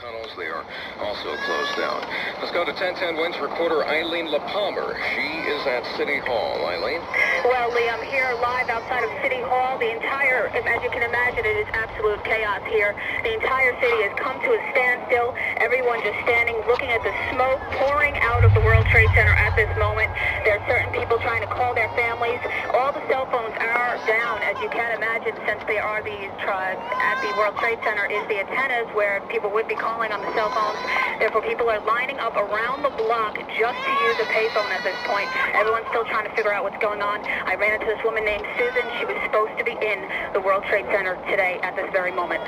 tunnels. They are also closed down. Let's go to 1010 Wins reporter Eileen LaPalmer. She is at City Hall. Eileen? Well, Lee, I'm here live outside of City Hall. The entire, as you can imagine, it is absolute chaos here. The entire city has come to a standstill. Everyone just standing, looking at the smoke pouring out of the World Trade Center at this moment. There are certain people trying to call their families. All the cell phones are down, as you can imagine, since there are these tribes at the World Trade Center is the antennas where people would be calling on the cell phones. Therefore, people are lining up around the block just to use a payphone at this point. Everyone's still trying to figure out what's going on. I ran into this woman named Susan. She was supposed to be in the World Trade Center today at this very moment.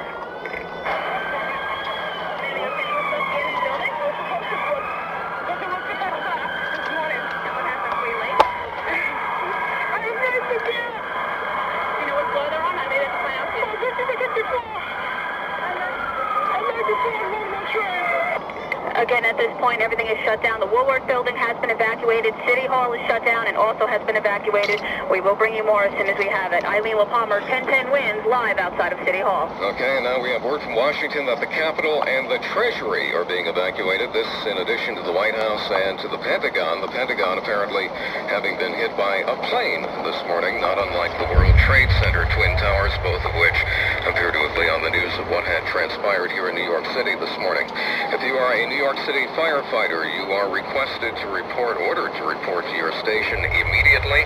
Again, at this point, everything is shut down. The Woolworth building has been evacuated. City Hall is shut down and also has been evacuated. We will bring you more as soon as we have it. Eileen LaPalmer, 1010 Wins, live outside of City Hall. Okay, and now we have word from Washington that the Capitol and the Treasury are being evacuated. This in addition to the White House and to the Pentagon. The Pentagon apparently having been hit by a plane this morning, not unlike the World Trade Center Twin Towers, both of which appear to have been on the news of what had transpired here in New York City this morning. If you are a New York City firefighter, you are requested to ordered to report to your station immediately.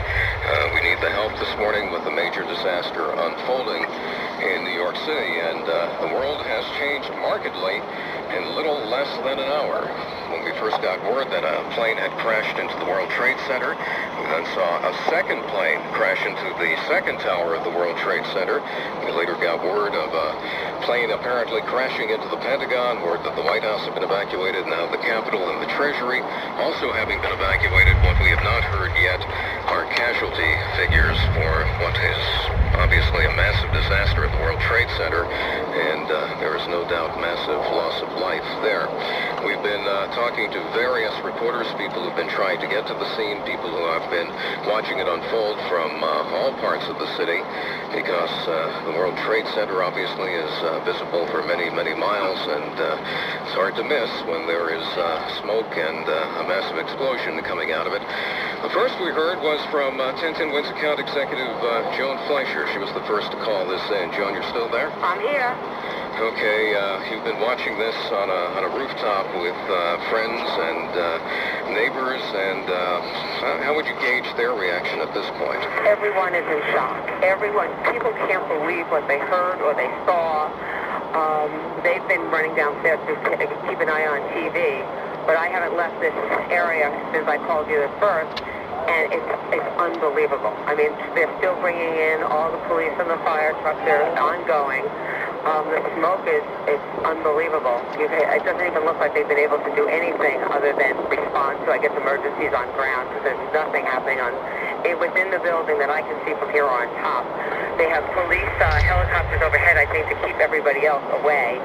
We need the help this morning with a major disaster unfolding in New York City, and the world has changed markedly in little less than an hour. When we first got word that a plane had crashed into the World Trade Center, we then saw a second plane crash into the second tower of the World Trade Center. We later got word of a plane apparently crashing into the Pentagon, word that the White House had been evacuated, now the Capitol and the Treasury also having been evacuated. What we have not heard yet are casualty figures for what is obviously a massive disaster at the World Trade Center, and there is no doubt massive loss of life there. We've been talking to various reporters, people who've been trying to get to the scene, people who have been watching it unfold from all parts of the city, because the World Trade Center obviously is visible for many, many miles, and it's hard to miss when there is smoke and a massive explosion coming out of it. The first we heard was from 1010 Wins account executive Joan Fleischer. She was the first to call this in. Joan, you're still there? I'm here. Okay, you've been watching this on a rooftop with friends and neighbors, and how would you gauge their reaction at this point? Everyone is in shock. People can't believe what they heard or they saw. They've been running downstairs to keep an eye on TV, but I haven't left this area since I called you at first, and it's unbelievable. I mean, they're still bringing in all the police and the fire trucks. They're ongoing. The smoke is unbelievable. It doesn't even look like they've been able to do anything other than respond to, I guess, emergencies on ground, because there's nothing happening within the building that I can see from here on top. They have police helicopters overhead, I think, to keep everybody else away.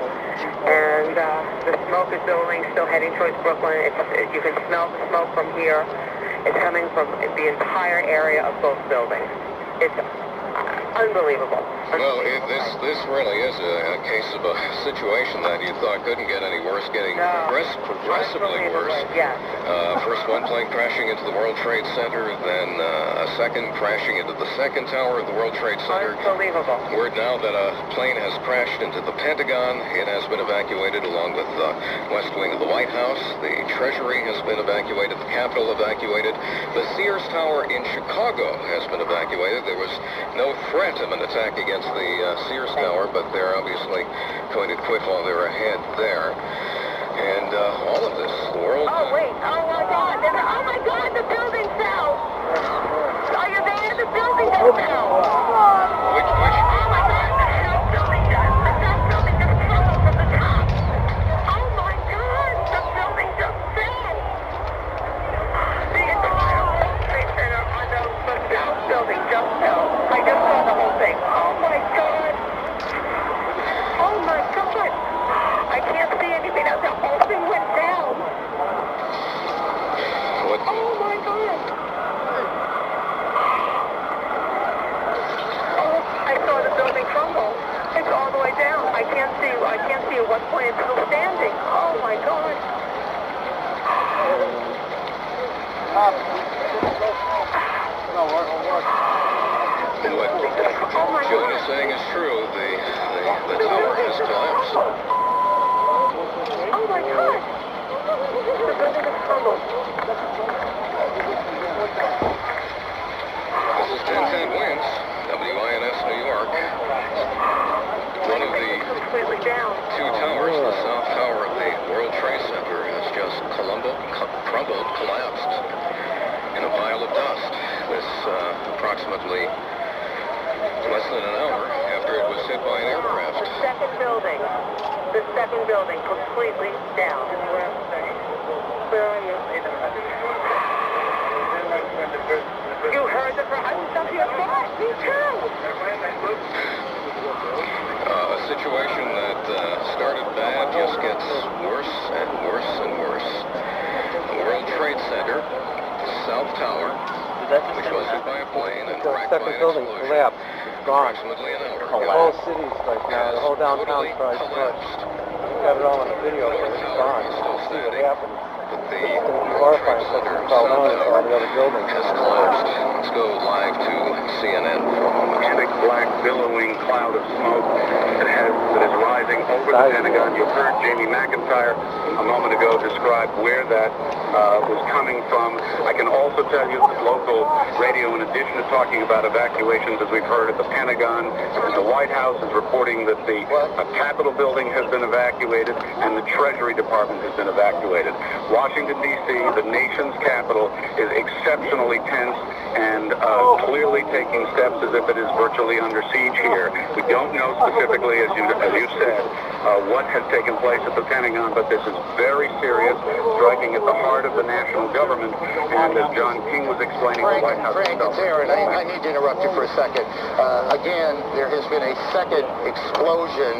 And the smoke is building, still heading towards Brooklyn. You can smell the smoke from here. It's coming from the entire area of both buildings. It's unbelievable. Well, this really is a case of a situation that you thought couldn't get any worse, getting progressively worse. Yeah. First one plane crashing into the World Trade Center, then a second crashing into the second tower of the World Trade Center. Unbelievable. Word now that a plane has crashed into the Pentagon. It has been evacuated along with the West Wing of the White House. The Treasury has been evacuated. The Capitol evacuated. The Sears Tower in Chicago has been evacuated. There was no threat of an attack against the Sears Tower, but they're obviously going to quit while they're ahead there. And all of this, the world... Oh, wait. Oh, my God. Oh, my God, the building fell. Are you there? The building just fell. Which? Oh, my God, the South building just crumbled from the top. Oh, my God, the building just fell. The entire World Trade Center on the South building just fell. I just saw the whole thing. Oh, my God. Oh, my God. I can't see anything else. The whole thing went down. What? Oh, my God. Oh, I saw the building crumble. It's all the way down. I can't see at what point it's still standing. you're saying is true. The tower has collapsed. Oh my God! The building is crumbled. This is 1010 Winds, WINS New York. One of the Completely down. two towers, the south tower of the World Trade Center, has just crumbled, collapsed in a pile of dust. This approximately less than an hour after it was hit by an aircraft. The second building completely down. Where are you? You heard the crash? I was up here fast. Me too. A situation that started bad just gets worse and worse and worse. The World Trade Center, South Tower, which was hit by a plane and The cracked by second an building explosion. collapsed. It's gone. Approximately an hour The ago. whole city's like now, the whole downtown's Totally probably collapsed. got it all on the video, but it's gone. Still See what standing. happened. But the It's going to be World horrifying Trade because Center, it's all South on to all Tower, the other buildings. has collapsed. Let's go live to CNN for a moment. Thick black billowing cloud of smoke that is rising over the Pentagon. You heard Jamie McIntyre a moment ago describe where that was coming from. I can also tell you that local radio, in addition to talking about evacuations, as we've heard at the Pentagon, and the White House is reporting that the Capitol building has been evacuated and the Treasury Department has been evacuated. Washington, D.C., the nation's capital, is exceptionally tense and clearly taking steps as if it is virtually under siege here. We don't know specifically, as you said, what has taken place at the Pentagon, but this is very serious, striking at the heart of the national government. And as John King was explaining, the White House Frank, it's Aaron. I need to interrupt you for a second. Again, there has been a second explosion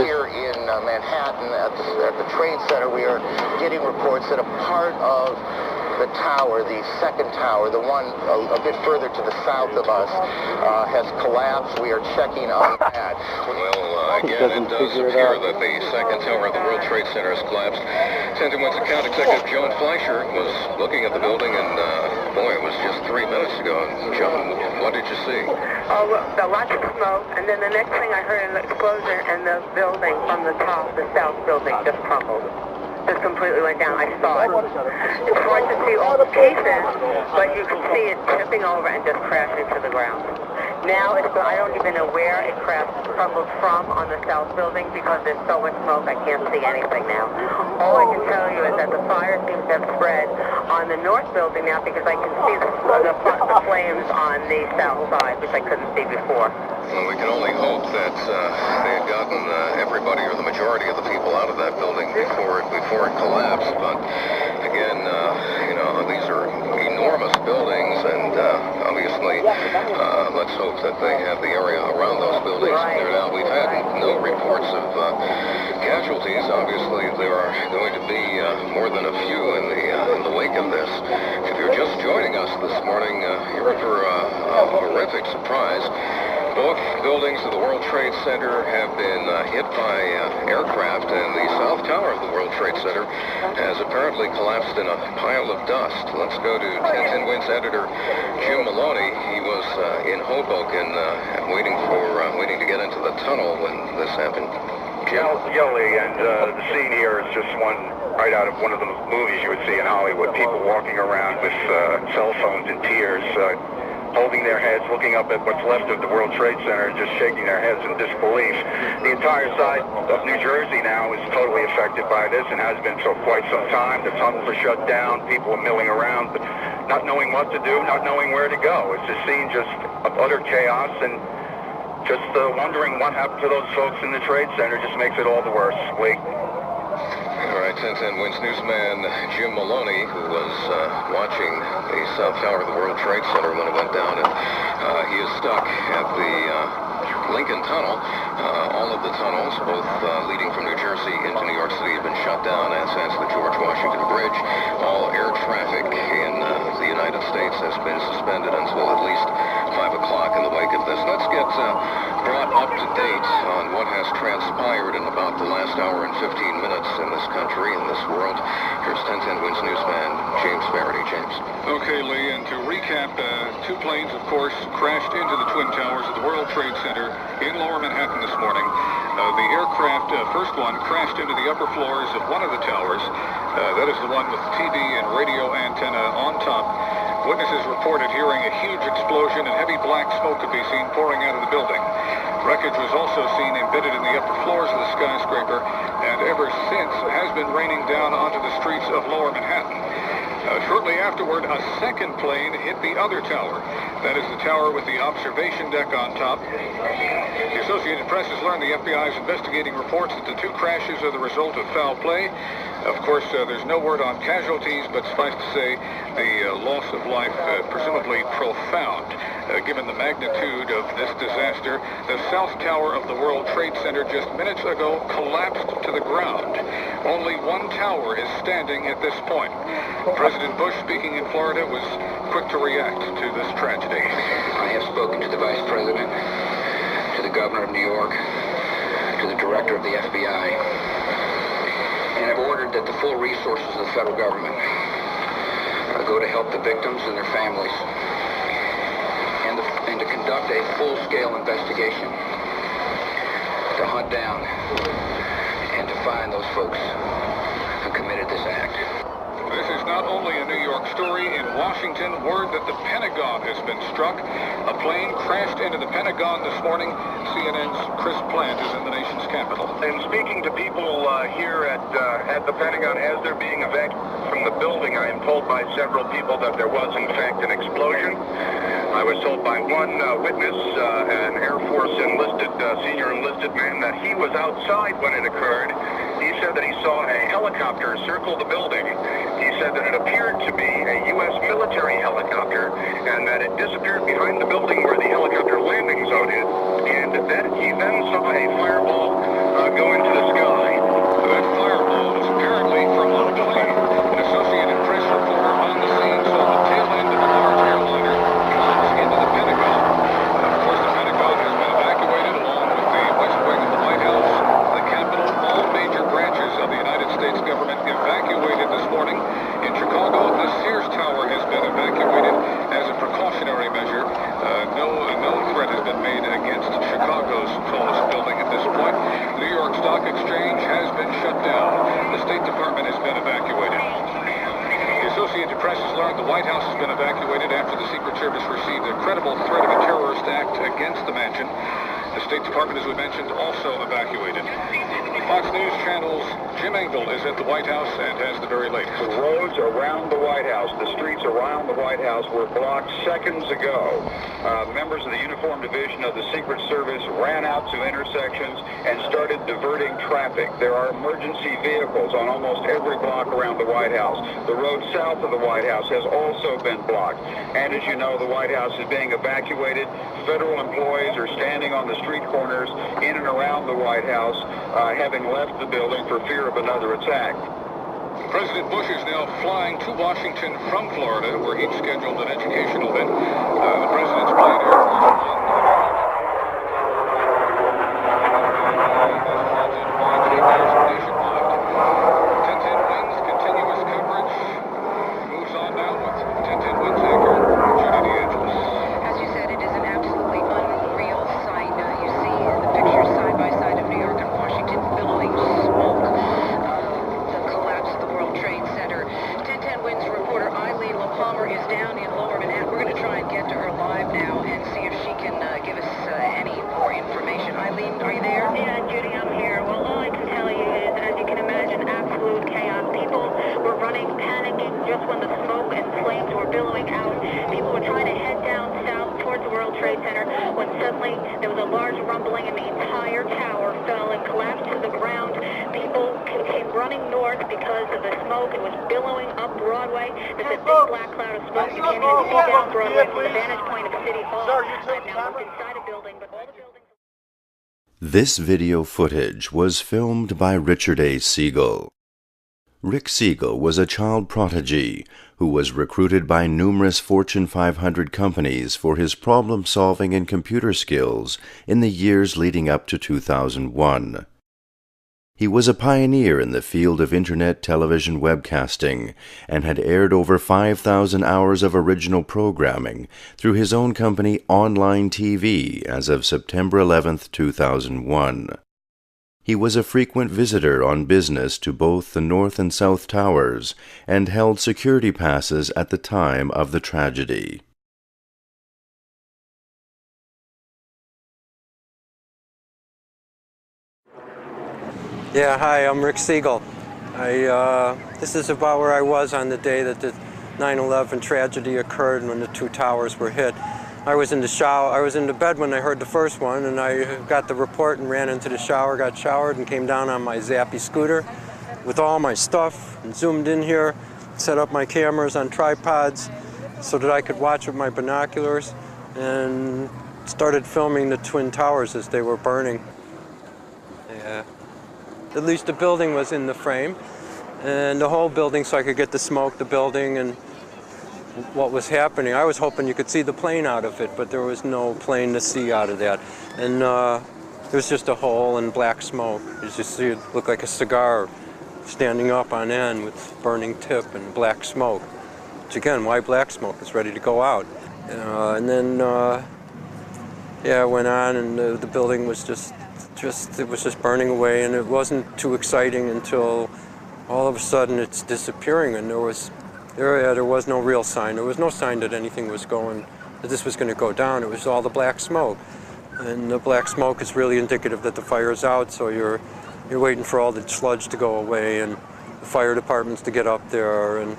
here in Manhattan at the Trade Center. We are getting reports that a part of the tower, the second tower, the one a bit further to the south of us, has collapsed. We are checking on that. Well, again, it does appear that the second tower of the World Trade Center has collapsed. 1010 Winds account executive Joan Fleischer was looking at the building, and boy, it was just 3 minutes ago. Joan, what did you see? Oh, well, lots of smoke, and then the next thing I heard an explosion, and the building from the top, the south building, just crumbled. Just completely went down. I saw it. It's hard to see all the pieces, but you can see it tipping over and just crashing to the ground. Now, I don't even know where it crumbled from on the south building because there's so much smoke I can't see anything now. All I can tell you is that the fire seems to have spread on the north building now because I can see the flames on the south side, which I couldn't see before. Well, we can only hope that they had gotten everybody or the majority of the people out of that building before it collapsed. But again, these are enormous buildings, and obviously, let's hope that they have the area around those buildings cleared out. We've had no reports of casualties. Obviously, there are going to be more than a few in the wake of this. If you're just joining us this morning, you're in for a horrific surprise. Both buildings of the World Trade Center have been hit by aircraft, and the South Tower of the World Trade Center has apparently collapsed in a pile of dust. Let's go to 1010 Winds editor Jim Maloney. He was in Hoboken waiting to get into the tunnel when this happened. Jim? Yoli, and the scene here is just right out of one of the movies you would see in Hollywood. People walking around with cell phones in tears, holding their heads, looking up at what's left of the World Trade Center, and just shaking their heads in disbelief. The entire side of New Jersey now is totally affected by this and has been for quite some time. The tunnels are shut down, people are milling around, but not knowing what to do, not knowing where to go. It's a scene just of utter chaos, and just wondering what happened to those folks in the Trade Center just makes it all the worse. Lee? All right, 1010 Winds newsman Jim Maloney, who was watching the South Tower of the World Trade Center when it went down, and he is stuck at the Lincoln Tunnel. All of the tunnels, both leading from New Jersey into New York City, have been shut down, as has the George Washington Bridge. All air traffic in the United States has been suspended until at least 5 o'clock in the wake of this. Let's get brought up to date on what has transpired in about the last last hour and 15 minutes in this country, in this world. Here's 1010 Wins newsman James Verity. James. Okay, Lee, and to recap, two planes, of course, crashed into the Twin Towers of the World Trade Center in Lower Manhattan this morning. The aircraft, first one, crashed into the upper floors of one of the towers. That is the one with TV and radio antenna on top. Witnesses reported hearing a huge explosion and heavy black smoke could be seen pouring out of the building. Wreckage was also seen embedded in the upper floors of the skyscraper, and ever since has been raining down onto the streets of Lower Manhattan. Shortly afterward, a second plane hit the other tower. That is the tower with the observation deck on top. The Associated Press has learned the FBI is investigating reports that the two crashes are the result of foul play. Of course, there's no word on casualties, but suffice to say the loss of life presumably profound. Given the magnitude of this disaster, the South Tower of the World Trade Center just minutes ago collapsed to the ground. Only one tower is standing at this point. President Bush, speaking in Florida, was quick to react to this tragedy. I have spoken to the Vice President, to the Governor of New York, to the Director of the FBI, and have ordered that the full resources of the federal government go to help the victims and their families, and to conduct a full-scale investigation to hunt down and to find those folks who committed this act. This is not only a New York story. In Washington, word that the Pentagon has been struck. A plane crashed into the Pentagon this morning. CNN's Chris Plant is in the nation's capital. And speaking to people here at the Pentagon as they're being evacuated from the building, I am told by several people that there was, in fact, an explosion. I was told by one witness, an Air Force senior enlisted man, that he was outside when it occurred. He said that he saw a helicopter circle the building. He said that it appeared to be a U.S. military helicopter and that it disappeared behind the building where the helicopter landing zone is, and that he then saw a fireball go into the sky. That fireball was apparently from a plane. An Associated Press reporter on the scene saw the tail end of a large airliner launch into the Pentagon. Of course, the Pentagon has been evacuated along with the West Wing of the White House, the Capitol, all major branches of the United States government evacuated this morning. In Chicago, the Sears Tower has been evacuated as a precautionary measure. No threat has been made against Chicago's tallest building at this point. The New York Stock Exchange has been shut down. The State Department has been evacuated. The Associated Press has learned the White House has been evacuated after the Secret Service received a credible threat of a terrorist act against the mansion. The State Department, as we mentioned, also evacuated. Fox News Channel's Jim Engel is at the White House and has the very latest. The roads around the White House, the streets around the White House were blocked seconds ago. Members of the Uniform Division of the Secret Service ran out to intersections and started diverting traffic. There are emergency vehicles on almost every block around the White House. The road south of the White House has also been blocked. And as you know, the White House is being evacuated. Federal employees are standing on the street corners in and around the White House, having left the building for fear of another attack. President Bush is now flying to Washington from Florida, where he'd scheduled an educational event. The president's plane, Air Force One, nationwide. 1010 Wins continuous coverage moves on now with 1010 Wins anchor Judy DeAngelis. As you said, it is an absolutely unreal sight. You see the pictures side by side of New York and Washington billowing smoke. The collapse of the World Trade Center. 1010 Wins reporter Eileen LaPalmer is down in Lower Manhattan. We're going to try and get to her live now and see if she can give us any more information. Eileen, are you there? Yeah, Judy, I'm here. Well, all I can tell you is, as you can imagine, absolute chaos. People were running, panicking just when the smoke and flames were billowing out. People were trying to head down south towards the World Trade Center when suddenly there was a large rumbling and the entire tower fell and collapsed to the ground. People came running north because of the smoke. It was billowing up Broadway. There's a big black cloud of smoke. You can't even see down Broadway from the vantage point of City Hall. I've now looked inside a building, but all the buildings... This video footage was filmed by Richard A. Siegel. Rick Siegel was a child prodigy who was recruited by numerous Fortune 500 companies for his problem-solving and computer skills in the years leading up to 2001. He was a pioneer in the field of Internet television webcasting and had aired over 5,000 hours of original programming through his own company Online TV as of September 11, 2001. He was a frequent visitor on business to both the North and South Towers and held security passes at the time of the tragedy. Yeah, hi, I'm Rick Siegel. This is about where I was on the day that the 9/11 tragedy occurred when the two towers were hit. I was in the shower. I was in the bed when I heard the first one, and I got the report and ran into the shower, got showered, and came down on my Zappy scooter with all my stuff and zoomed in here, set up my cameras on tripods so that I could watch with my binoculars, and started filming the Twin Towers as they were burning. Yeah. At least the building was in the frame, and the whole building, so I could get to smoke the building and what was happening. I was hoping you could see the plane out of it, but there was no plane to see out of that. And there was just a hole and black smoke. You just see it look like a cigar standing up on end with burning tip and black smoke. Which again, why black smoke? It's ready to go out. And then, yeah, it went on, and the building was it was just burning away, and it wasn't too exciting until all of a sudden it's disappearing, and there was no real sign. There was no sign that anything was that this was going to go down. It was all the black smoke, and the black smoke is really indicative that the fire's out. So you're waiting for all the sludge to go away and the fire departments to get up there and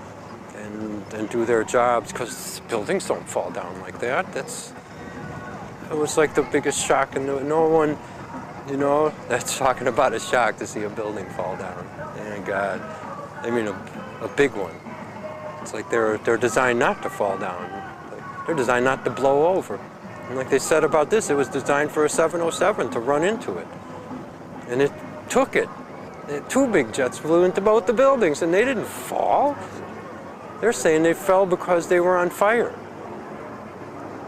do their jobs, because buildings don't fall down like that. It was like the biggest shock, and no one. You know, that's talking about a shock to see a building fall down. Thank God. I mean, a big one. It's like they're designed not to fall down. They're designed not to blow over. And like they said about this, it was designed for a 707 to run into it. And it took it. Two big jets flew into both the buildings, and they didn't fall. They're saying they fell because they were on fire.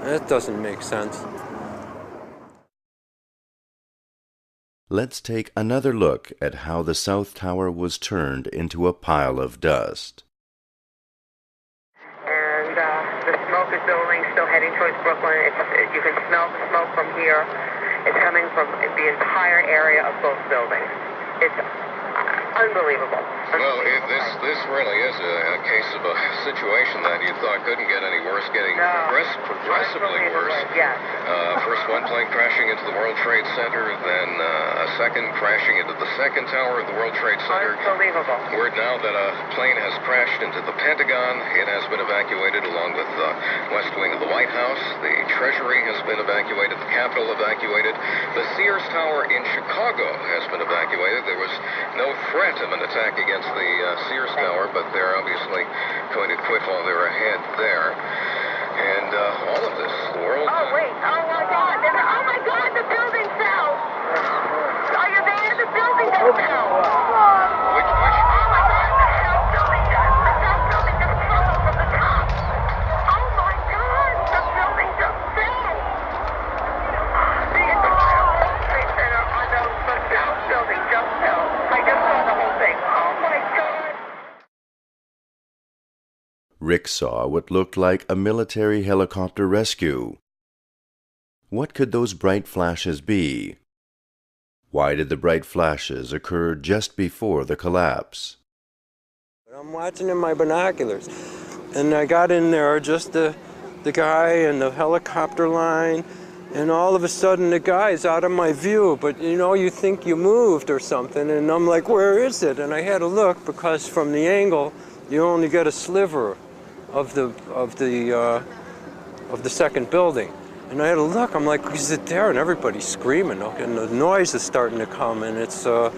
That doesn't make sense. Let's take another look at how the South Tower was turned into a pile of dust. And the smoke is building, still heading towards Brooklyn. You can smell the smoke from here. It's coming from the entire area of both buildings. It's unbelievable. Well, this really is a case of a situation that you thought couldn't get any worse, getting progressively worse. Yes. First one plane crashing into the World Trade Center, then a second crashing into the second tower of the World Trade Center. Unbelievable. Word now that a plane has crashed into the Pentagon. It has been evacuated along with the west wing of the White House. The Treasury has been evacuated. The Capitol evacuated. The Sears Tower in Chicago has been evacuated. There was no threat of an attack against the Sears Tower, but they're obviously going to quit while they're ahead there. And all of this, the world... Oh, wait. Oh, my God. Oh, my God, the building fell. Are you there? The building just fell. Which? Oh, my God, the South building just crumbled from the top. Oh, my God, the building just fell. The entire World Trade Center on the South building just fell. I just saw the whole thing. Oh, my God. Rick saw what looked like a military helicopter rescue. What could those bright flashes be? Why did the bright flashes occur just before the collapse? I'm watching in my binoculars, and I got in there, just the guy and the helicopter line, and all of a sudden the guy's out of my view, but you know, you think you moved or something, and I'm like, where is it? And I had to look, because from the angle you only get a sliver of the second building. And I had to look, I'm like, is it there? And everybody's screaming, and the noise is starting to come, and it's, then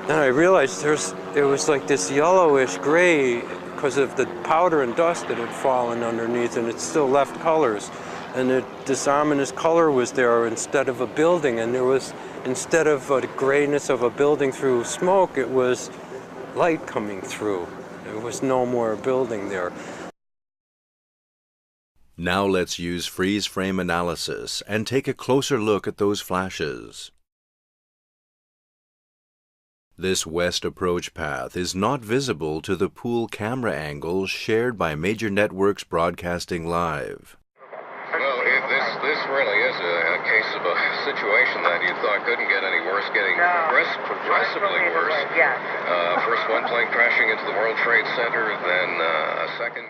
I realized it was like this yellowish gray because of the powder and dust that had fallen underneath, and it still left colors. And this ominous color was there instead of a building, and there was, instead of the grayness of a building through smoke, it was light coming through. There was no more building there. Now let's use freeze frame analysis and take a closer look at those flashes. This west approach path is not visible to the pool camera angles shared by major networks broadcasting live. Well, this really is a case of a situation that you thought couldn't get any worse, getting progressively worse. Yes. First one plane crashing into the World Trade Center, then a second.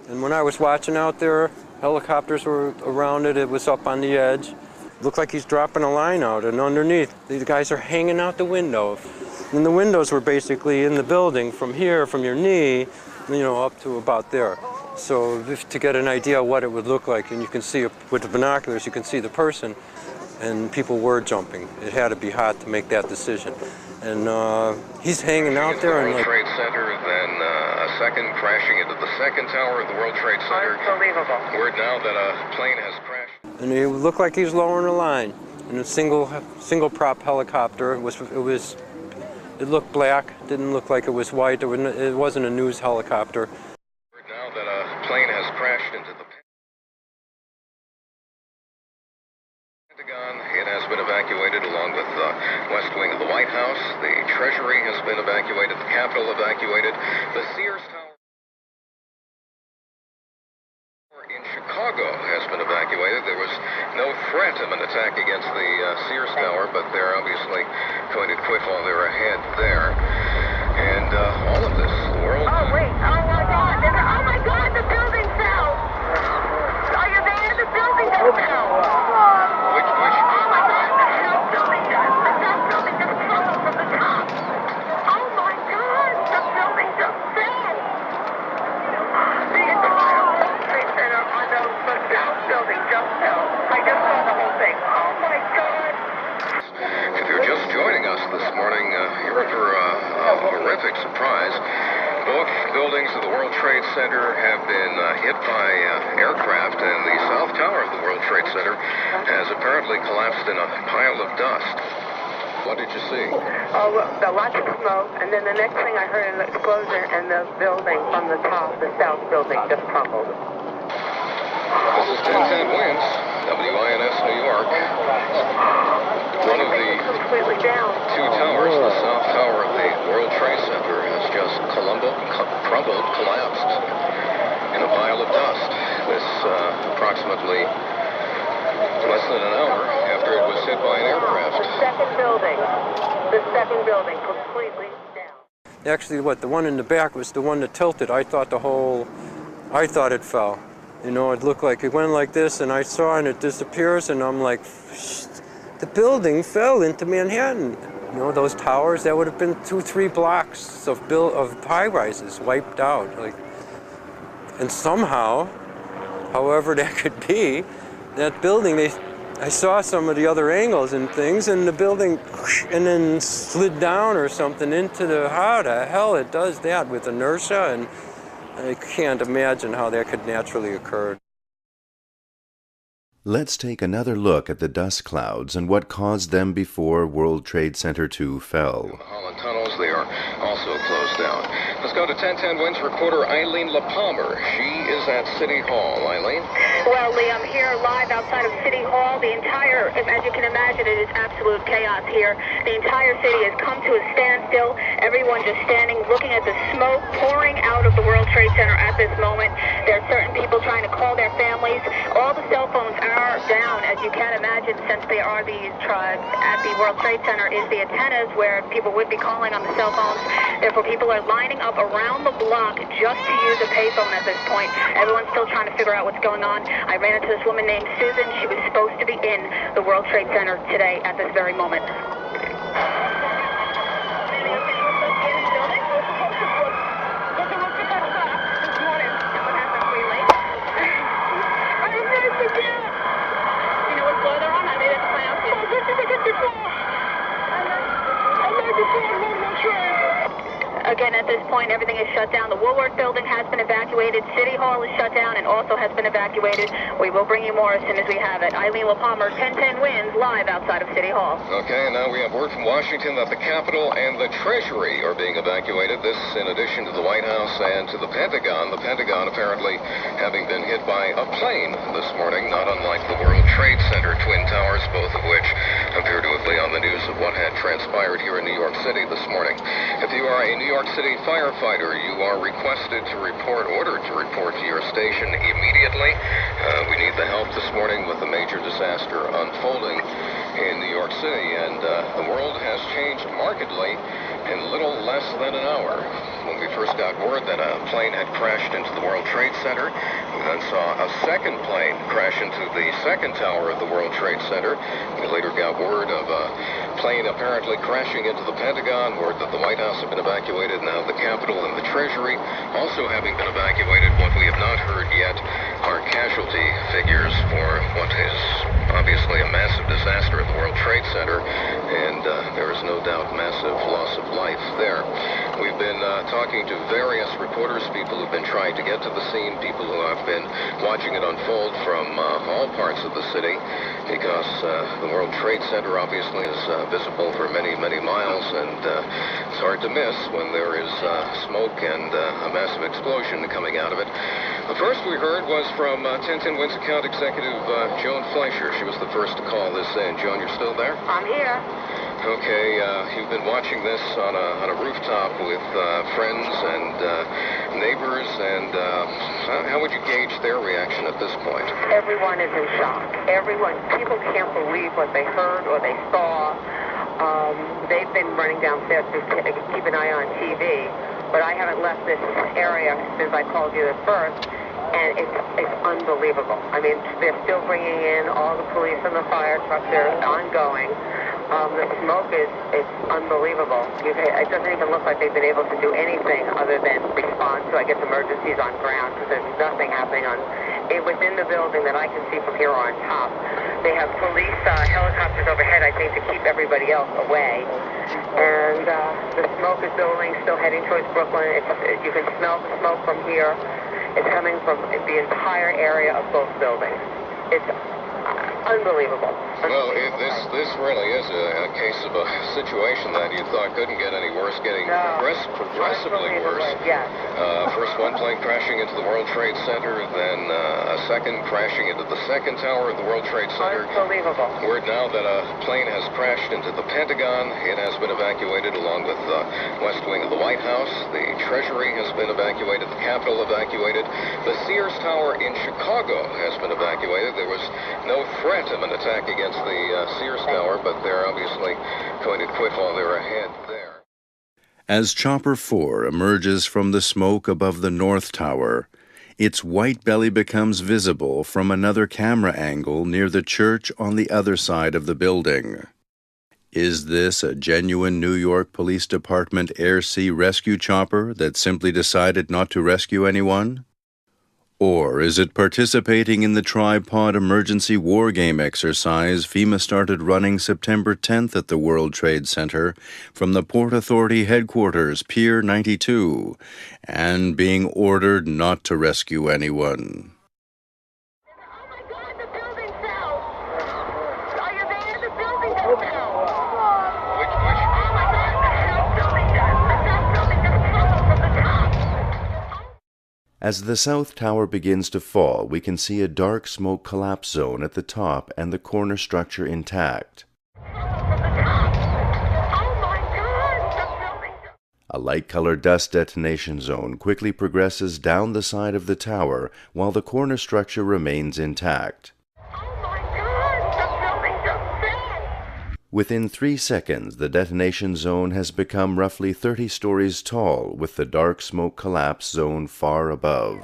And when I was watching out there, helicopters were around it. It was up on the edge. Looked like he's dropping a line out, and underneath, these guys are hanging out the window. And the windows were basically in the building from here, from your knee, up to about there. So to get an idea of what it would look like, and you can see with the binoculars, you can see the person, and people were jumping. It had to be hot to make that decision. And he's hanging out there. And World Trade Center, then a second crashing into the second tower of the World Trade Center. Unbelievable. Word now that a plane has crashed. And he looked like he was lowering a line in a single prop helicopter. It looked black. Didn't look like it was white. It wasn't a news helicopter. Word now that a plane has crashed into the Pentagon. It has been evacuated along with the west wing of the White House. The Treasury has been evacuated. The Capitol evacuated. The Sears Tower in Chicago has been evacuated. There was no threat of an attack against the Sears Tower, but they're obviously going to quit while they're ahead there. And all of this, the world... Oh, wait. Oh, my God. Oh, my God. The building fell. Are you there? The building just fell. Which? Oh, my God. The South building just crumbled from the top. Oh, my God. The building just fell. The entire World Trade Center on the South building just fell. I just saw the whole thing. Oh, my God. If you're just joining us this morning, you're in for a horrific surprise. Both buildings of the World Trade Center have been hit by aircraft, and the South Tower of the World Trade Center has apparently collapsed in a pile of dust. What did you see? Oh, lots of smoke, and then the next thing I heard an explosion, and the building from the top, the South building, just crumbled. This is 1010 Winds, WINS New York. One of the completely down. two towers, the South Tower of the World Trade Center, has just crumbled, collapsed in a pile of dust. This approximately less than an hour after it was hit by an aircraft. The second building completely down. Actually, the one in the back was the one that tilted. I thought it fell. It looked like it went like this, and I saw and it disappears, and I'm like, the building fell into Manhattan. Those towers, that would have been 2-3 blocks of high-rises wiped out. And somehow, however that could be, that building, I saw some of the other angles and things, and the building and then slid down or something into how the hell it does that with inertia, and I can't imagine how that could naturally occur. Let's take another look at the dust clouds and what caused them before World Trade Center 2 fell. The Holland tunnels, they are also closed down. Let's go to 1010 Winds reporter Eileen LaPalmer. She is at City Hall. Eileen? Well, Lee, I'm here live outside of City Hall. The entire, as you can imagine, it is absolute chaos here. The entire city has come to a standstill. Everyone just standing, looking at the smoke pouring out of the World Trade Center at this moment. There are certain people trying to call their families. All the cell phones are down, as you can imagine, since there are these tribes at the World Trade Center is the antennas where people would be calling on the cell phones. Therefore, people are lining up around the block just to use a payphone at this point. Everyone's still trying to figure out what's going on. I ran into this woman named Susan. She was supposed to be in the World Trade Center today at this very moment. Again, at this point, everything is shut down. The Woolworth building has been evacuated. City Hall is shut down and also has been evacuated. We will bring you more as soon as we have it. Eileen LaPalmer, 1010 Wins, live outside of City Hall. Okay, and now we have word from Washington that the Capitol and the Treasury are being evacuated. This in addition to the White House and to the Pentagon. The Pentagon apparently having been hit by a plane this morning, not unlike the World Trade Center Twin Towers, both of which appear to have been on the news of what had transpired here in New York City this morning. If you are a New York City firefighter, you are ordered to report to your station immediately. We need the help this morning with a major disaster unfolding in New York City, and the world has changed markedly in little less than an hour. When we first got word that a plane had crashed into the World Trade Center, we then saw a second plane crash into the second tower of the World Trade Center. We later got word of a plane apparently crashing into the Pentagon, word that the White House had been evacuated, now the Capitol and the Treasury also having been evacuated. What we have not heard yet are casualty figures for what is obviously a massive disaster at the World Trade Center, and there is no doubt massive loss of life there. We've been talking to various reporters, people who've been trying to get to the scene, people who have been watching it unfold from all parts of the city, because the World Trade Center obviously is visible for many, many miles, and it's hard to miss when there is smoke and a massive explosion coming out of it. The first we heard was from 1010 Wins account executive Joan Fleischer. She was the first to call this in. Joan, you're still there? I'm here. Okay, you've been watching this on a rooftop with friends and neighbors, and how would you gauge their reaction at this point? Everyone is in shock. People can't believe what they heard or they saw. They've been running downstairs to keep an eye on TV, but I haven't left this area since I called you at first, and it's unbelievable. I mean, they're still bringing in all the police and the fire trucks. They're ongoing. The smoke is unbelievable. It doesn't even look like they've been able to do anything other than respond to, I guess, emergencies on ground, because there's nothing happening within the building that I can see from here on top. They have police helicopters overhead, I think, to keep everybody else away. And the smoke is billowing, still heading towards Brooklyn. You can smell the smoke from here. It's coming from the entire area of both buildings. It's unbelievable. Well, this really is a case of a situation that you thought couldn't get any worse, getting progressively worse. Yes. First one plane crashing into the World Trade Center, then a second crashing into the second tower of the World Trade Center. Unbelievable. Word now that a plane has crashed into the Pentagon. It has been evacuated along with the West Wing of the White House. The Treasury has been evacuated. The Capitol evacuated. The Sears Tower in Chicago has been evacuated. There was no threat of an attack against the Sears Tower, but they're obviously going to quit while they're ahead there. As Chopper 4 emerges from the smoke above the North Tower, its white belly becomes visible from another camera angle near the church on the other side of the building. Is this a genuine New York Police Department air-sea rescue chopper that simply decided not to rescue anyone? Or is it participating in the tripod emergency war game exercise FEMA started running September 10th at the World Trade Center from the Port Authority headquarters, Pier 92, and being ordered not to rescue anyone? As the South Tower begins to fall, we can see a dark smoke collapse zone at the top and the corner structure intact. A light-colored dust detonation zone quickly progresses down the side of the tower while the corner structure remains intact. Within 3 seconds, the detonation zone has become roughly 30 stories tall, with the dark smoke collapse zone far above.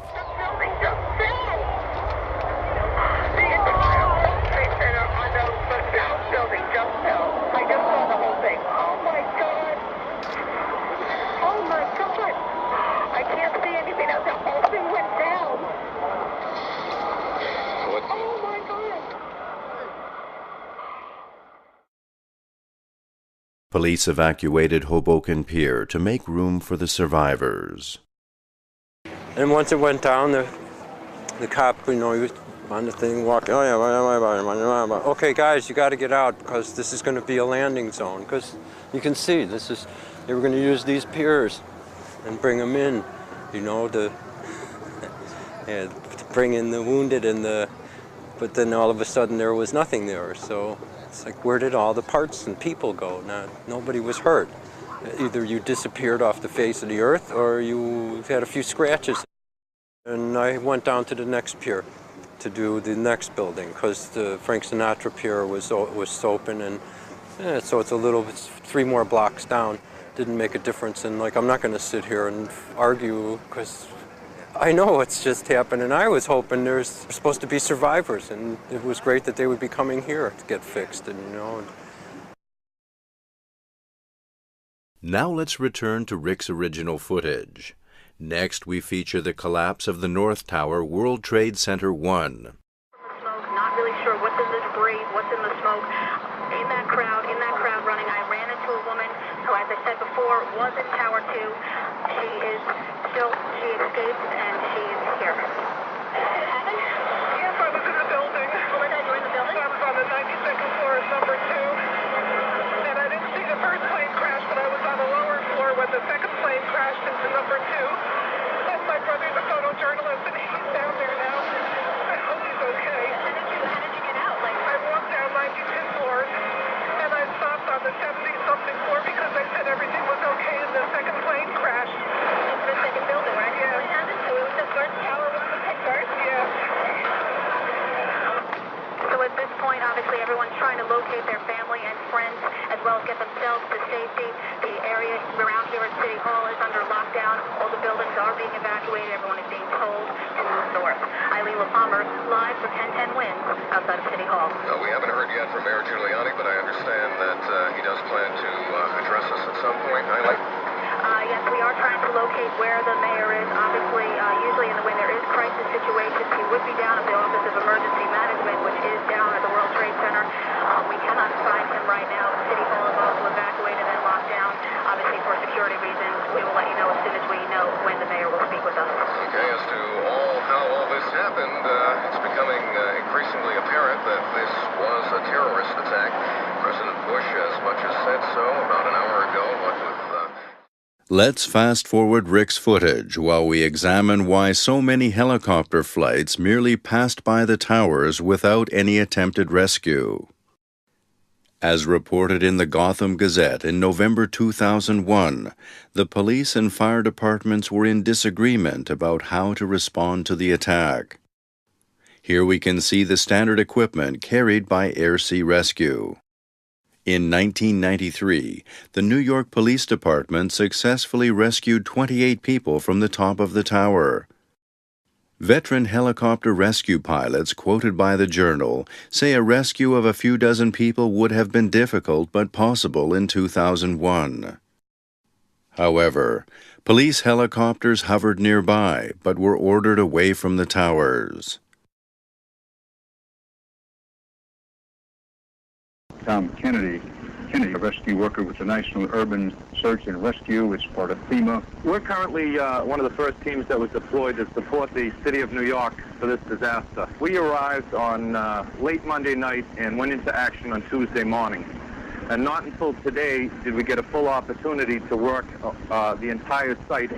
Police evacuated Hoboken Pier to make room for the survivors. And once it went down, the cop, he was on the thing walking, okay guys, you got to get out because this is going to be a landing zone. Because you can see, they were going to use these piers and bring them in, to bring in the wounded but then all of a sudden there was nothing there. So it's like, where did all the parts and people go? Nobody was hurt. Either you disappeared off the face of the earth or you had a few scratches. And I went down to the next pier to do the next building because the Frank Sinatra Pier was open, and so it's 3 more blocks down. Didn't make a difference, and I'm not going to sit here and argue because I know what's just happened, and I was hoping there's supposed to be survivors, and it was great that they would be coming here to get fixed, and Now let's return to Rick's original footage. Next, we feature the collapse of the North Tower World Trade Center 1. Smoke, not really sure what's in the debris, what's in the smoke. In that crowd running, I ran into a woman who, as I said before, was in Tower 2. She escaped and she is here. Yes, I was in the building. What was that, you were in the building? I was on the 92nd floor of number 2. And I didn't see the first plane crash, but I was on the lower floor when the second plane crashed into number 2. And my brother's a photojournalist, and he's down there now. I hope he's okay. How did you get out? I walked down 92 floors, and I stopped on the 70-something floor because I said everything was okay, and the second plane crashed. Into the second building, right? Yeah. What happened to it? The first tower was hit first? Yeah. So at this point, obviously, everyone's trying to locate their family and friends, as well as get themselves to safety. The area around here at City Hall is under lockdown. All the buildings are being evacuated. Everyone is being told to move north. Eileen LaPalmer, live for 1010 Wins outside of City Hall. We haven't heard yet from Mayor Giuliani, but I understand that he does plan to address us at some point. Eileen? Yes, we are trying to locate where the mayor is. Obviously, usually when there is crisis situations, he would be down at the Office of Emergency Management, which is down at the World Trade Center. We cannot find him right now. City Hall is also evacuated and locked down. Obviously, for security reasons, we will let you know as soon as we know when the mayor will speak with us. Okay, as to how all this happened, it's becoming increasingly apparent that this was a terrorist attack. President Bush as much as said so about an hour ago, what with... Let's fast-forward Rick's footage while we examine why so many helicopter flights merely passed by the towers without any attempted rescue. As reported in the Gotham Gazette in November 2001, the police and fire departments were in disagreement about how to respond to the attack. Here we can see the standard equipment carried by Air Sea Rescue. In 1993, the New York Police Department successfully rescued 28 people from the top of the tower. Veteran helicopter rescue pilots quoted by the Journal say a rescue of a few dozen people would have been difficult but possible in 2001. However, police helicopters hovered nearby but were ordered away from the towers. Tom Kennedy, a rescue worker with the National Urban Search and Rescue. It's part of FEMA. We're currently one of the first teams that was deployed to support the city of New York for this disaster. We arrived on late Monday night and went into action on Tuesday morning. And not until today did we get a full opportunity to work the entire site. All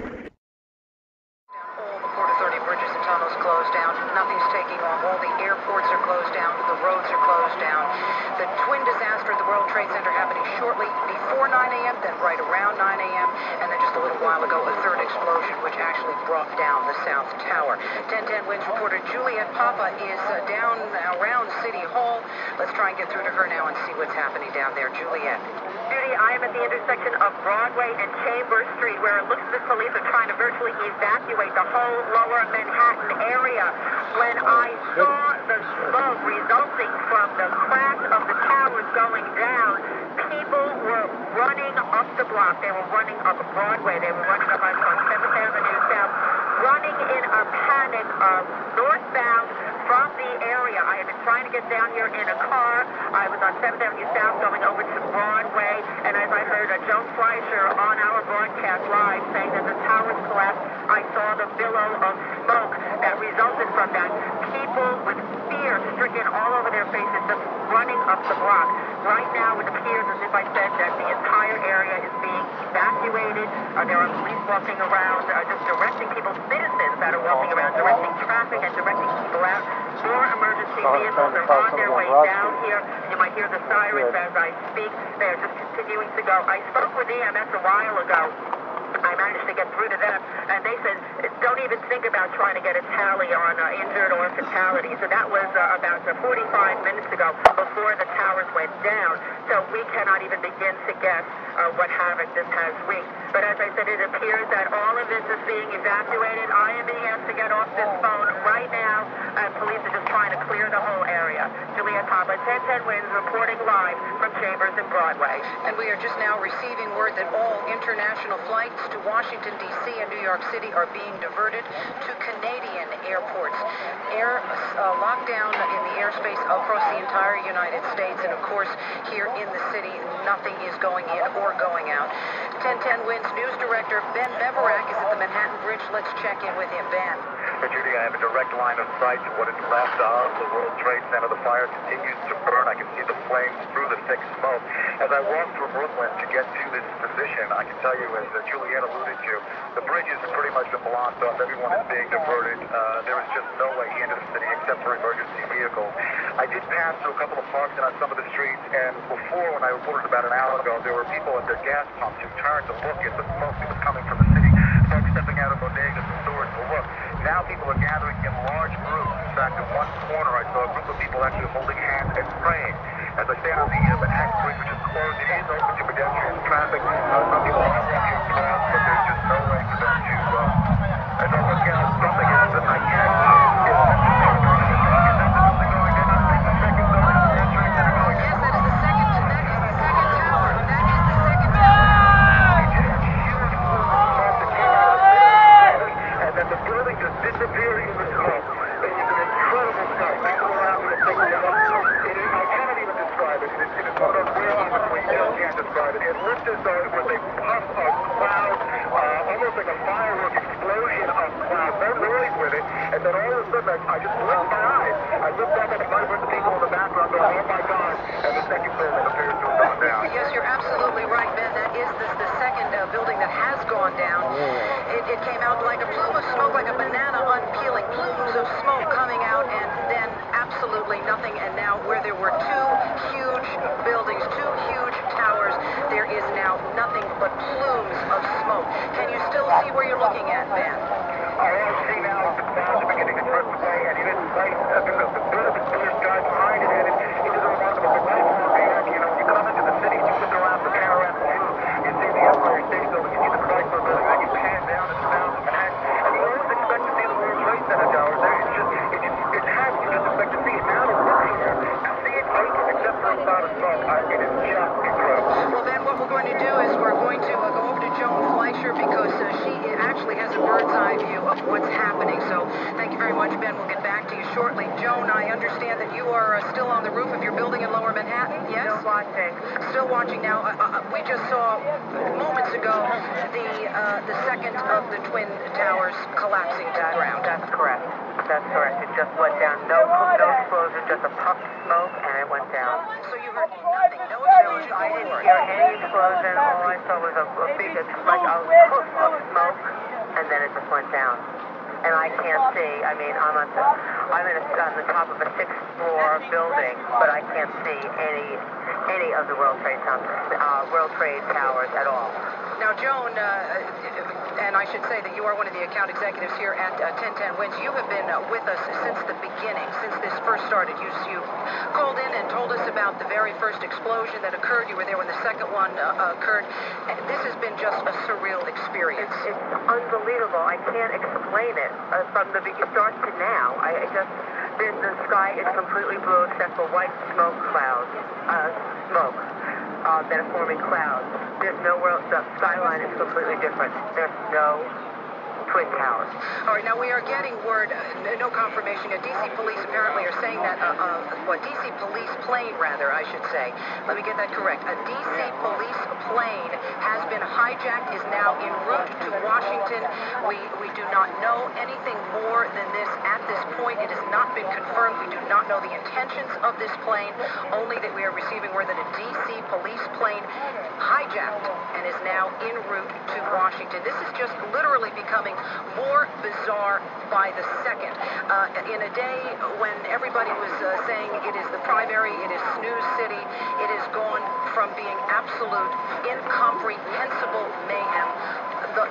the Port Authority bridges and tunnels closed down. Nothing's taking off. All the airports are closed down. The roads are closed down. The twin disaster at the World Trade Center happening shortly before 9 a.m., then right around 9 a.m., and then just a little while ago, a third explosion, which actually brought down the South Tower. 1010 Wins reporter Juliette Papa is down around City Hall. Let's try and get through to her now and see what's happening down there. Juliette. Judy, I am at the intersection of Broadway and Chambers Street, where it looks as if police are trying to virtually evacuate the whole lower Manhattan area. When I saw the smoke resulting from the crash of the towers going down, people were running up the block. They were running up Broadway. They were running up on 7th Avenue South, running in a panic of northbound from the area. I had been trying to get down here in a car. I was on 7th Avenue South going over to Broadway, and as I heard Joan Fleischer on our broadcast live saying that the towers collapsed, I saw the billow of smoke that resulted from that. People with fear stricken all over their faces, just running up the block. Right now, it appears as if I said that the entire area is being evacuated. There are police walking around, just directing people, citizens that are walking around, directing traffic and directing people out. More emergency vehicles are on their way down here. You might hear the sirens as I speak. They're just continuing to go. I spoke with EMS a while ago. I managed to get through to them, and they said, don't even think about trying to get a tally on injured or fatalities. So that was about 45 minutes ago before the towers went down. So we cannot even begin to guess what havoc this has wreaked. But as I said, it appears that all of this is being evacuated. I am being asked to get off this phone right now, and police are just trying to clear the whole area. Juliette Pabla, 1010 Winds, reporting live from Chambers and Broadway. And we are just now receiving word that all international flights to Washington, D.C. and New York City are being diverted to Canadian airports. Air lockdown in the airspace across the entire United States, and of course here in the city nothing is going in or going out. 1010 Winds News Director Ben Beverak is at the Manhattan Bridge. Let's check in with him. Ben. Judy, I have a direct line of sight to what is left of the World Trade Center. The fire continues to burn. I can see the flames through the thick smoke. As I walk through Brooklyn to get to this position, I can tell you, as Juliette alluded to, the bridges have pretty much been blocked off. Everyone is being diverted. There is just no way into the city except for emergency vehicles. I did pass through a couple of parks and on some of the streets, and before, when I reported about an hour ago, there were people at their gas pumps who turned to look at the smoke that was coming from the city. Folks stepping out of bodegas and stores to look. Now people are gathering in large groups. In fact, in one corner, I saw a group of people actually holding hands and praying. As I stand on the Manhattan Bridge, which is closed, it is open to pedestrian traffic. Some people are walking across, but there's just no way for them to, as I look out, something else that I can't see. I just blinked my eyes. I looked up at the numbers of people in the background going, oh my God, and the second building appears to have gone down. Yes, you're absolutely right, Ben. That is the second building that has gone down. It came out like a plume of smoke, like a banana unpeeling, plumes of smoke coming out, and then absolutely nothing. And now where there were two huge buildings, two huge towers, there is now nothing but plumes of smoke. Can you still see where you're looking at, Ben? I see now the clouds are beginning to drift away, and even right after the bit of the clear sky behind it, and it is a remarkable thing. You know, when you come into the city, you look around the panoramic view, you see the Empire State Building, you see the Chrysler Building, then you pan down to the south of Manhattan, and you always expect to see the World Trade Center towers. It has, you just expect to see it now. To see it vacant except for a cloud of smoke, it is just incredible. Well, Ben, what we're going to do is we're going to go over to Joan Fleischer because she actually has a bird's eye view of what's happening. So thank you very much, Ben. We'll get back to you shortly. Joan, I understand that you are still on the roof of your building in Lower Manhattan, yes? Still watching. Still watching now. We just saw moments ago the second of the Twin Towers collapsing to the ground. That's correct. That's correct. It just went down. No explosion, just a puff of smoke, and it went down. So you heard nothing, no explosion? I didn't hear any explosion. All I saw was a big, like a puff of smoke, and then it just went down. And I can't see. I mean, I'm on the top of a 6th floor building, but I can't see any of the World Trade Towers at all. Now, Joan, and I should say that you are one of the account executives here at 1010 Winds. You have been with us since the beginning, since this first started. You called in and told us about the very first explosion that occurred. You were there when the second one occurred. This has been just a surreal experience. It's unbelievable. I can't explain it. From the start to now, the sky is completely blue except for white smoke clouds. That are forming clouds. There's no world. The skyline is completely different. There's no Twin Towers. All right, now we are getting word, no confirmation yet. DC police apparently are saying that, DC police plane, rather, I should say. Let me get that correct. A DC police plane has been hijacked, is now en route to Washington. We do not know anything more than this at this point. It has not been confirmed. We do not know the intentions of this plane, only that we are receiving word that a DC police plane hijacked and is now en route to Washington. This is just literally becoming more bizarre by the second. In a day when everybody was saying it is the primary, it is snooze city, it has gone from being absolute, incomprehensible mayhem.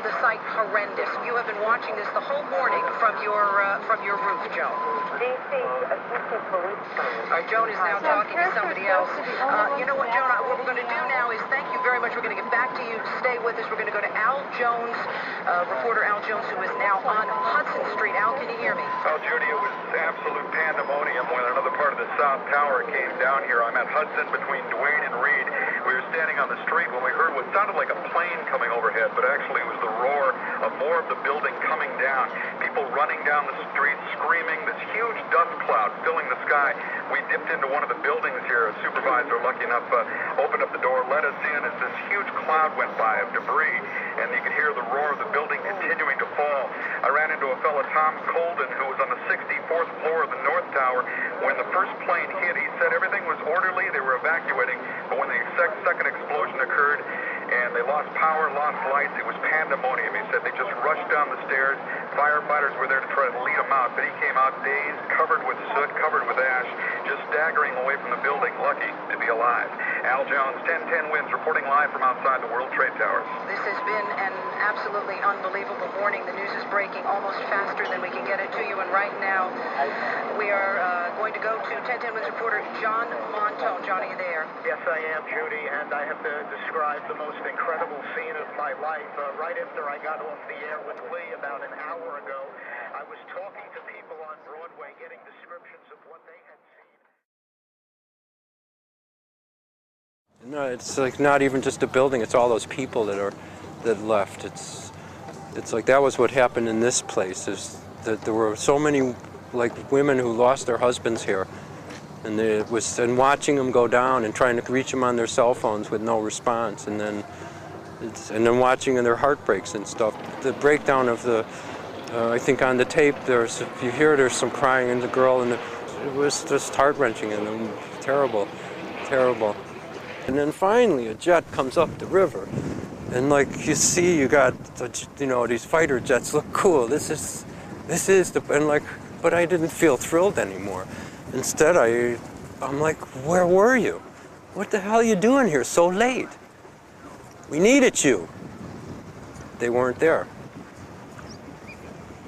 The sight horrendous. You have been watching this the whole morning from your roof, Joan. DC police plane. Joan is now talking to somebody else. You know what, Joan? What we're going to do now is thank you very much. We're going to get back to you. Stay with us. We're going to go to Al Jones, reporter Al Jones, who is now on Hudson Street. Al, can you hear me? Well, Judy, it was absolute pandemonium when another part of the South Tower came down here. I'm at Hudson between Duane and Reed. We were standing on the street when we heard what sounded like a plane coming overhead, but actually it was the roar of more of the building coming down. People running down the street, screaming, this huge dust cloud filling the sky. We dipped into one of the buildings here. A supervisor, lucky enough, opened up the door, let us in as this huge cloud went by of debris, and you could hear the roar of the building continuing to fall. I ran into a fellow, Tom Colden, who was on the 64th floor of the North Tower. When the first plane hit, he said everything was orderly, they were evacuating, but when the second explosion occurred, and they lost power, lost lights, it was pandemonium. He said they just rushed down the stairs. Firefighters were there to try to lead them out, but he came out dazed, covered with soot, covered with ash, just staggering away from the building, lucky to be alive. Al Jones, 1010 Winds, reporting live from outside the World Trade Towers. This has been an absolutely unbelievable morning. The news is breaking almost faster than we can get it to you, and right now we are going to go to 1010 Winds reporter John Montone. John, are you there? Yes, I am, Judy, and I have to describe the most incredible scene of my life. Right after I got off the air with Lee about an hour ago, I was talking to people on Broadway, getting descriptions of what they had seen. No, it's like not even just a building, it's all those people that left. It's like that was what happened in this place, is that there were so many like women who lost their husbands here. And watching them go down and trying to reach them on their cell phones with no response, and then watching their heartbreaks and stuff. The breakdown of the, I think on the tape, if you hear there's some crying in the girl, and it was just heart-wrenching and terrible, terrible. And then finally a jet comes up the river, and like you see, you got these fighter jets look cool. This is but I didn't feel thrilled anymore. Instead, I'm like, where were you? What the hell are you doing here so late? We needed you. They weren't there.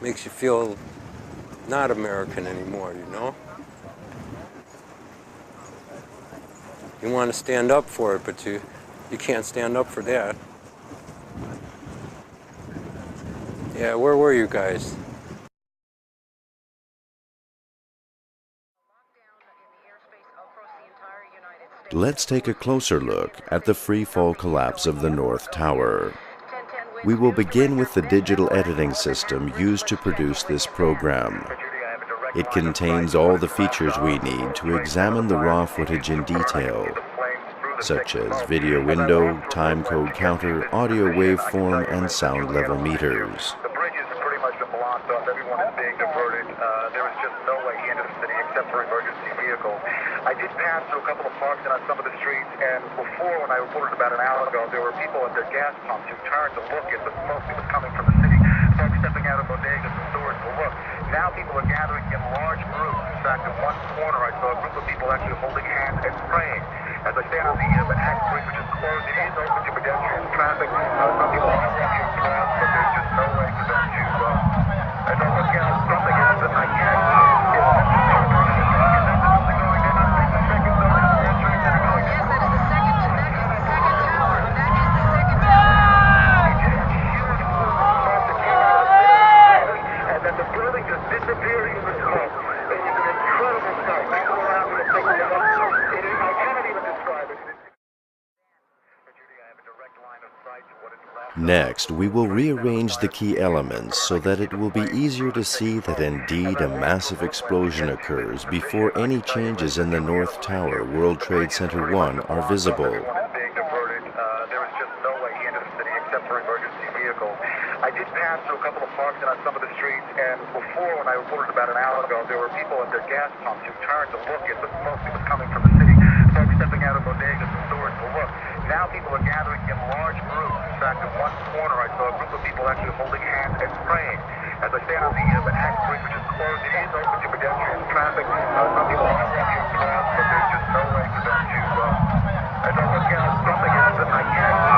Makes you feel not American anymore, you know? You want to stand up for it, but you can't stand up for that. Yeah, where were you guys? Let's take a closer look at the free-fall collapse of the North Tower. We will begin with the digital editing system used to produce this program. It contains all the features we need to examine the raw footage in detail, such as video window, time code counter, audio waveform, and sound level meters. The bridges have pretty much been blocked off. Everyone is being diverted. There is just no way into the city except for emergency vehicles. I did pass through a couple of parks and on some of the streets, and before, when I reported about an hour ago, there were people at their gas pumps who turned to look at the smoke that was coming from the city. Folks stepping out of bodegas and stores to look. Now people are gathering in large groups. In fact, in one corner, I saw a group of people actually holding hands and praying. As I stand on the Manhattan Bridge, which is closed, it is open to pedestrian traffic. Some people are walking across, but there's just no way for them to. As I look out, something happens. I can't. Next, we will rearrange the key elements so that it will be easier to see that indeed a massive explosion occurs before any changes in the North Tower, World Trade Center 1 are visible. Being diverted, there is just no way into the city except for emergency vehicles. I did pass through a couple of parks and on some of the streets, and before, when I reported about an hour ago, there were people at their gas pumps who turned to look at the smoke that was coming from the city. Folks stepping out of bodegas and stores to look. Now people are gathering in large groups. In fact, in one corner, I saw a group of people actually holding hands and praying. As I stand on the Manhattan Bridge, which is closed, it is open to pedestrian traffic. Some people are walking across, but there's just no way for them to. As I look out, something is that I can't.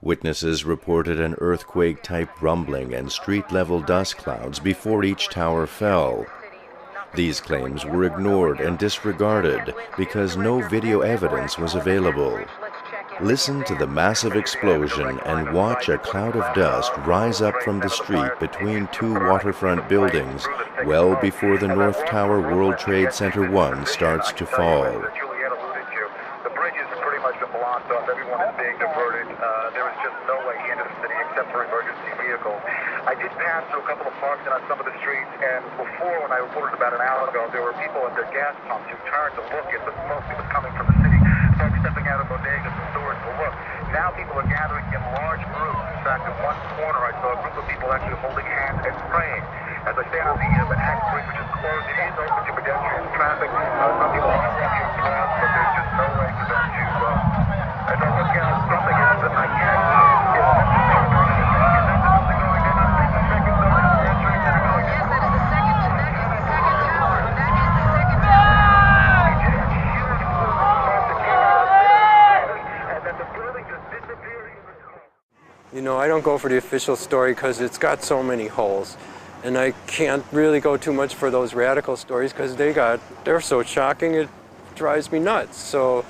Witnesses reported an earthquake-type rumbling and street-level dust clouds before each tower fell. These claims were ignored and disregarded because no video evidence was available. Listen to the massive explosion and watch a cloud of dust rise up from the street between two waterfront buildings well before the North Tower, World Trade Center 1 starts to fall. The bridge has pretty much been blocked off. Everyone is being diverted. There is just no way into the city except for emergency vehicles. I did pass through a couple of parks and on some of the streets, and before, when I reported about an hour ago, there were people at their gas pumps who turned to look at the smoke that was coming from the city. Folks stepping out of bodegas and stores to look. Now people are gathering in large groups. In fact, in one corner, I saw a group of people actually holding hands and praying. As I stand on the Manhattan Bridge, which is closed, it is open to pedestrian traffic. Some people are walking across, but there's just no way for them to. As I look out, something is that I can't. You know, I don't go for the official story because it's got so many holes. And I can't really go too much for those radical stories because they're so shocking it drives me nuts. So,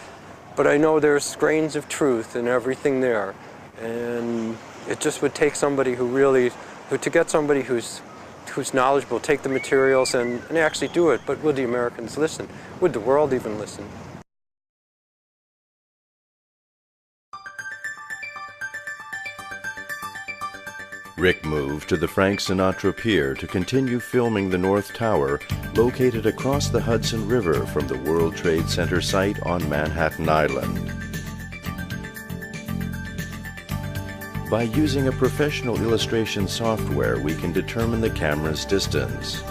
but I know there's grains of truth in everything there. And it just would take somebody to get somebody who's knowledgeable, take the materials and actually do it. But would the Americans listen? Would the world even listen? Rick moved to the Frank Sinatra Pier to continue filming the North Tower, located across the Hudson River from the World Trade Center site on Manhattan Island. By using a professional illustration software, we can determine the camera's distance.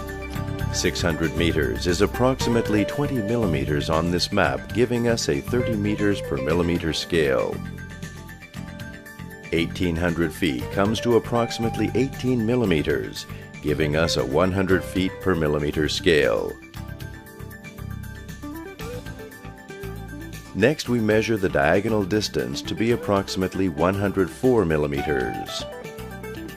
600 meters is approximately 20 millimeters on this map, giving us a 30 meters per millimeter scale. 1,800 feet comes to approximately 18 millimeters, giving us a 100 feet per millimeter scale. Next, we measure the diagonal distance to be approximately 104 millimeters.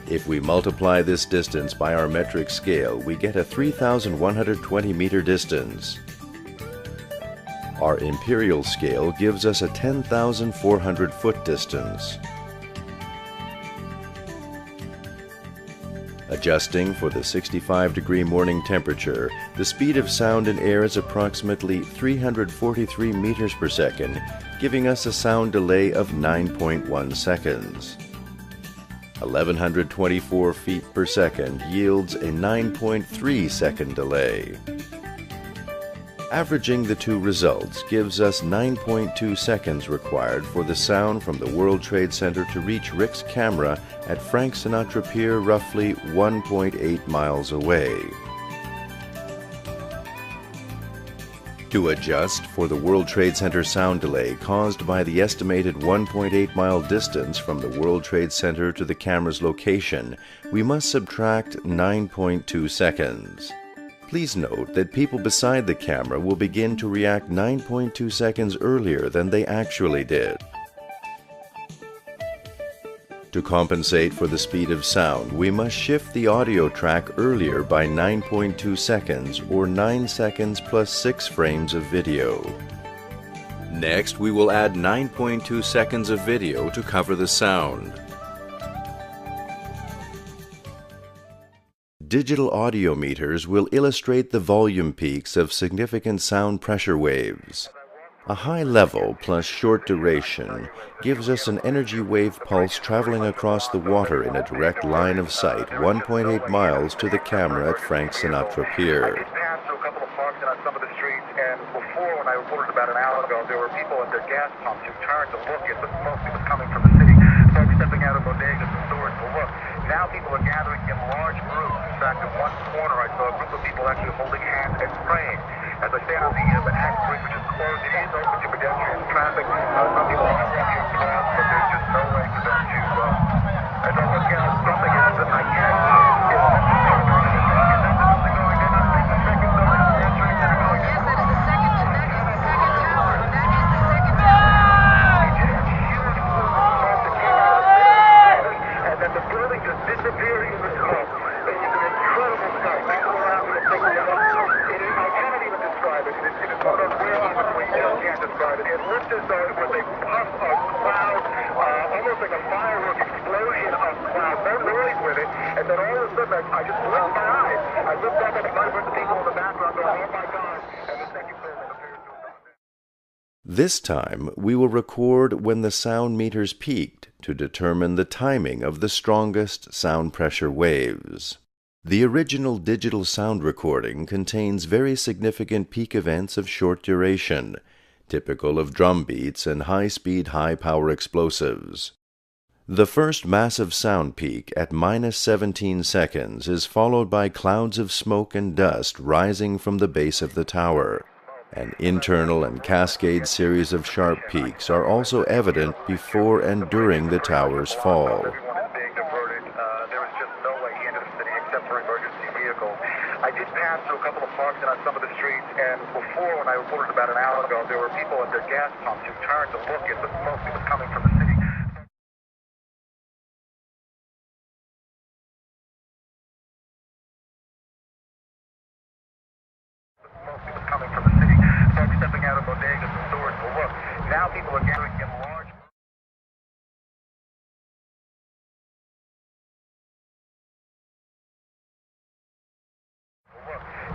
If we multiply this distance by our metric scale, we get a 3,120 meter distance. Our imperial scale gives us a 10,400 foot distance. Adjusting for the 65-degree morning temperature, the speed of sound in air is approximately 343 meters per second, giving us a sound delay of 9.1 seconds. 1,124 feet per second yields a 9.3 second delay. Averaging the two results gives us 9.2 seconds required for the sound from the World Trade Center to reach Rick's camera at Frank Sinatra Pier, roughly 1.8 miles away. To adjust for the World Trade Center sound delay caused by the estimated 1.8 mile distance from the World Trade Center to the camera's location, we must subtract 9.2 seconds. Please note that people beside the camera will begin to react 9.2 seconds earlier than they actually did. To compensate for the speed of sound, we must shift the audio track earlier by 9.2 seconds, or 9 seconds plus 6 frames of video. Next, we will add 9.2 seconds of video to cover the sound. Digital audio meters will illustrate the volume peaks of significant sound pressure waves. A high level plus short duration gives us an energy wave pulse traveling across the water in a direct line of sight 1.8 miles to the camera at Frank Sinatra Pier. I passed through a couple of parks and on some of the streets, and before, when I reported about an hour ago, there were people at their gas pumps who turned to look at the smoke that was coming from the city, folks stepping out of bodegas and stores to look. Now people are gathering in large groups. In fact, in one corner I saw a group of people actually holding hands and praying. As I stand on the Manhattan Bridge, which is closed, it is open to pedestrian traffic. Some people are walking across, but there's just no way for them to, as I look out, something is that I can't. This time, we will record when the sound meters peaked to determine the timing of the strongest sound pressure waves. The original digital sound recording contains very significant peak events of short duration, typical of drum beats and high-speed, high-power explosives. The first massive sound peak at minus 17 seconds is followed by clouds of smoke and dust rising from the base of the tower. An internal and cascade series of sharp peaks are also evident before and during the tower's fall. I did pass through a couple of parks and on some of the streets, and before, when I reported about an hour ago, there were people at their gas pumps who turned to look at the smoke that was coming from the city. Stepping out of bodegas and stores to look. Now people are gathering in large.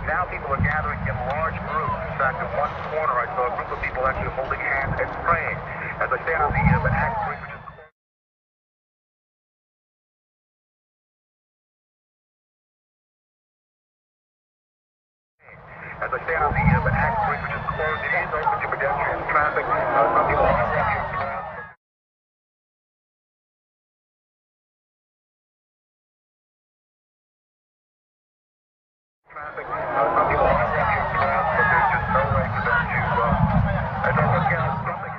Now people are gathering in large groups. In fact, in one corner I saw a group of people actually holding hands and praying. As I stand on the Manhattan Bridge, which is As I stand on the Manhattan Bridge, which is closed, it is open to pedestrian traffic. Some people are walking across. Some people are walking across, but there's just no way for them to, as I look out, something.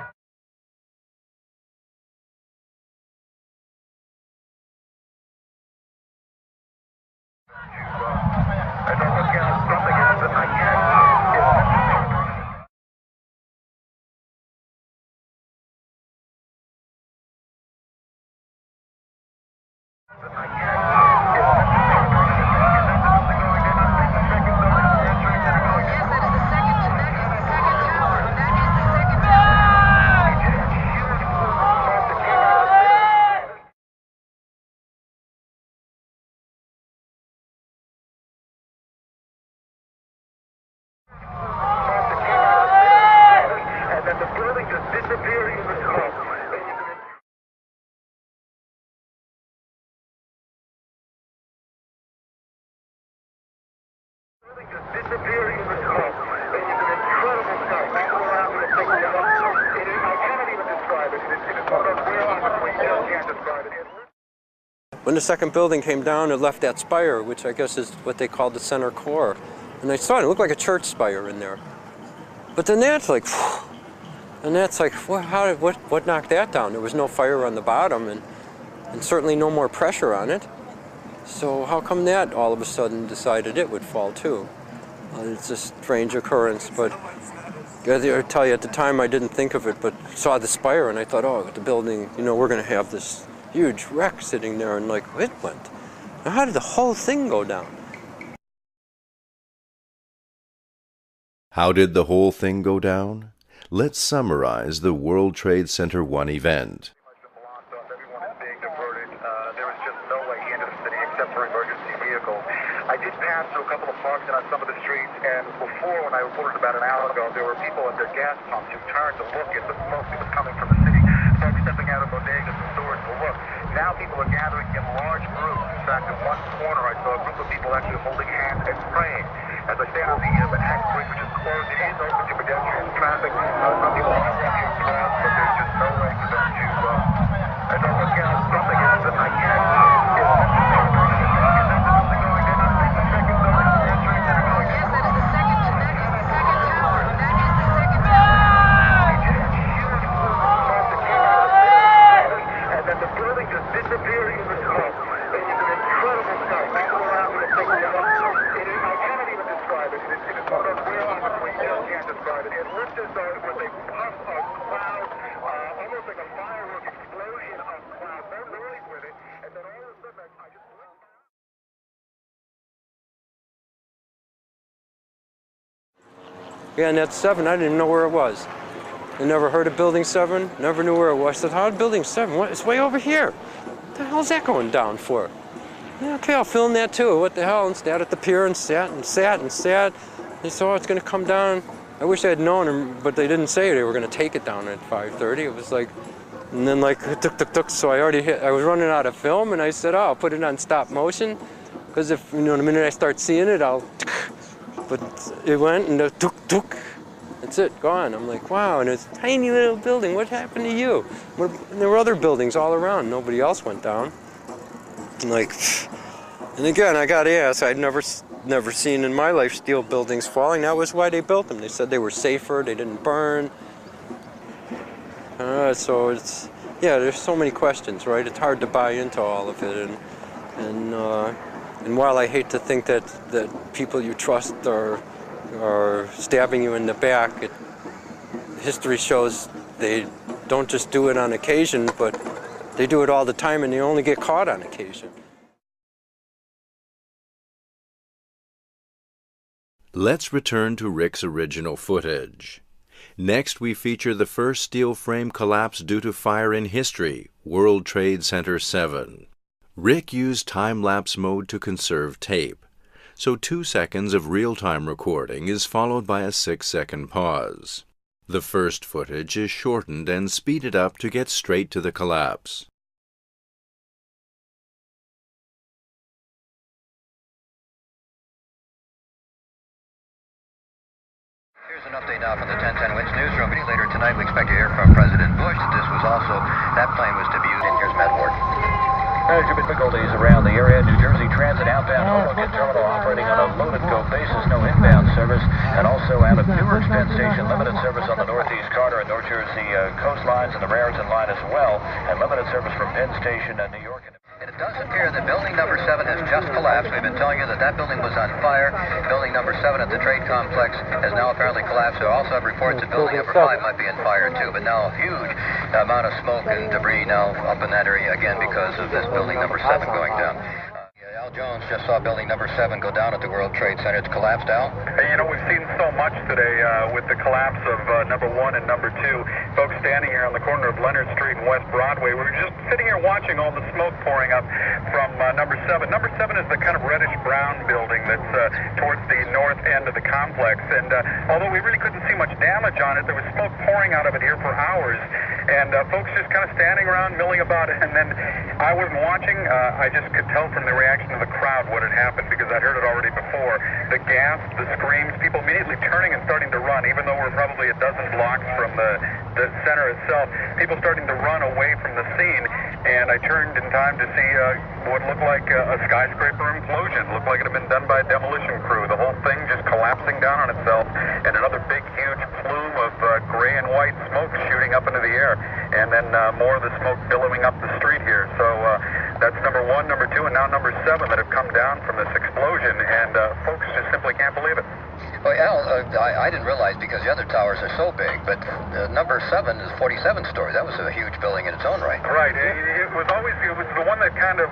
As I look out, something is that I can't. When the second building came down, it left that spire, which I guess is what they call the center core. And I saw it, it looked like a church spire in there. But then that's like, whew, and that's like, what knocked that down? There was no fire on the bottom and certainly no more pressure on it. So how come that all of a sudden decided it would fall too? It's a strange occurrence, but I tell you, at the time I didn't think of it, but saw the spire and I thought, oh, the building, you know, we're going to have this huge wreck sitting there, and like, it went. Now, how did the whole thing go down? How did the whole thing go down? Let's summarize the World Trade Center 1 event. I did pass through a couple of parks and on some of the streets, and before, when I reported about an hour ago, there were people at their gas pumps who turned to look at the smoke that was coming from the city. Folks stepping out of bodegas and stores to look. Now people are gathering in large groups. In fact, in one corner, I saw a group of people actually holding hands and praying. As I stand on the Manhattan Bridge, which is closed, it is open to pedestrian traffic. Some people are walking across, but there's just no way for them to, as I look out, something else that I can't Yeah, and that 7, I didn't even know where it was. I never heard of Building 7, never knew where it was. I said, how Building 7? What? It's way over here. What the hell's that going down for? Yeah, okay, I'll film that too. What the hell? And sat at the pier and sat and sat and sat. They said, oh, it's going to come down. I wish I had known, but they didn't say they were going to take it down at 5:30. It was like, and then like, tuk. So I was running out of film, and I said, oh, I'll put it on stop motion. Because if, you know, the minute I start seeing it, I'll, but it went and the tuk. That's it, gone. I'm like, wow, and it's a tiny little building. What happened to you? And there were other buildings all around. Nobody else went down. And like, and again, I got asked. I'd never seen in my life steel buildings falling. That was why they built them. They said they were safer. They didn't burn. So it's, yeah, there's so many questions, right? It's hard to buy into all of it. And while I hate to think that people you trust are stabbing you in the back, history shows they don't just do it on occasion, but they do it all the time, and they only get caught on occasion. Let's return to Rick's original footage. Next, we feature the first steel frame collapse due to fire in history, World Trade Center 7. Rick used time-lapse mode to conserve tape, so 2 seconds of real-time recording is followed by a 6-second pause. The first footage is shortened and speeded up to get straight to the collapse. Here's an update now from the 1010 Winds newsroom. Later tonight, we expect to hear from President Bush. That plane was to be used in here's Matt Ward. Management difficulties around the area. New Jersey Transit outbound Hoboken Terminal operating on a load-and-go basis, no inbound service, and also out of Newark's Penn Station, limited service on the Northeast Carter and North Jersey coastlines and the Raritan line as well, and limited service from Penn Station and New York. It does appear that building number 7 has just collapsed. We've been telling you that building was on fire. Building number 7 at the trade complex has now apparently collapsed. We also have reports that building number 5 might be on fire too, but now a huge amount of smoke and debris now up in that area again because of this building number 7 going down. Al Jones just saw building number 7 go down at the World Trade Center. It's collapsed, Al? Hey, you know, we've seen so much today with the collapse of number 1 and number 2. Folks standing here on the corner of Leonard Street and West Broadway. We're just sitting here watching all the smoke pouring up from number 7. Number 7 is the kind of reddish-brown building that's towards the north end of the complex. And although we really couldn't see much damage on it, there was smoke pouring out of it here for hours. And folks just kind of standing around, milling about it. And then I wasn't watching. I just could tell from the reaction of the crowd what had happened because I'd heard it already before. The gasp, the screams, people immediately turning and starting to run, even though we're probably a dozen blocks from the center itself. People starting to run away from the scene, and I turned in time to see what looked like a skyscraper implosion. Looked like it had been done by a demolition crew. The whole thing just collapsing down on itself, and another big, huge plume of gray and white smoke shooting up into the air, and then more of the smoke billowing up the street here. So that's number 1, number 2, and now number 7 that have come down from this explosion. explosion, and folks just simply can't believe it. Well, Al, I didn't realize because the other towers are so big, but number 7 is 47 stories. That was a huge building in its own right. Right. It was the one that kind of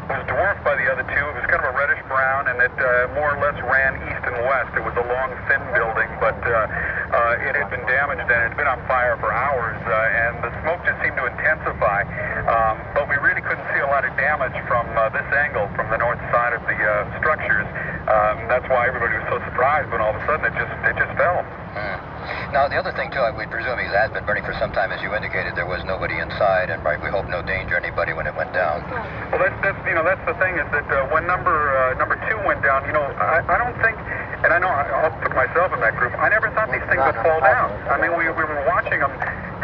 was dwarfed by the other two. It was kind of a reddish brown, and it more or less ran east and west. It was a long, thin building, but it had been damaged and it had been on fire for hours, and the smoke just seemed to intensify. But we really couldn't see a lot of damage from this angle, from the north side of the structures. That's why everybody was so surprised when all of a sudden it just fell. Now, the other thing, too, we presume it has been burning for some time. As you indicated, there was nobody inside, and we hope no danger to anybody when it went down. Well, that's the thing is that when number 2 went down, I don't think, and I know I'll put myself in that group, I never thought these things would fall down. I mean, we were watching them.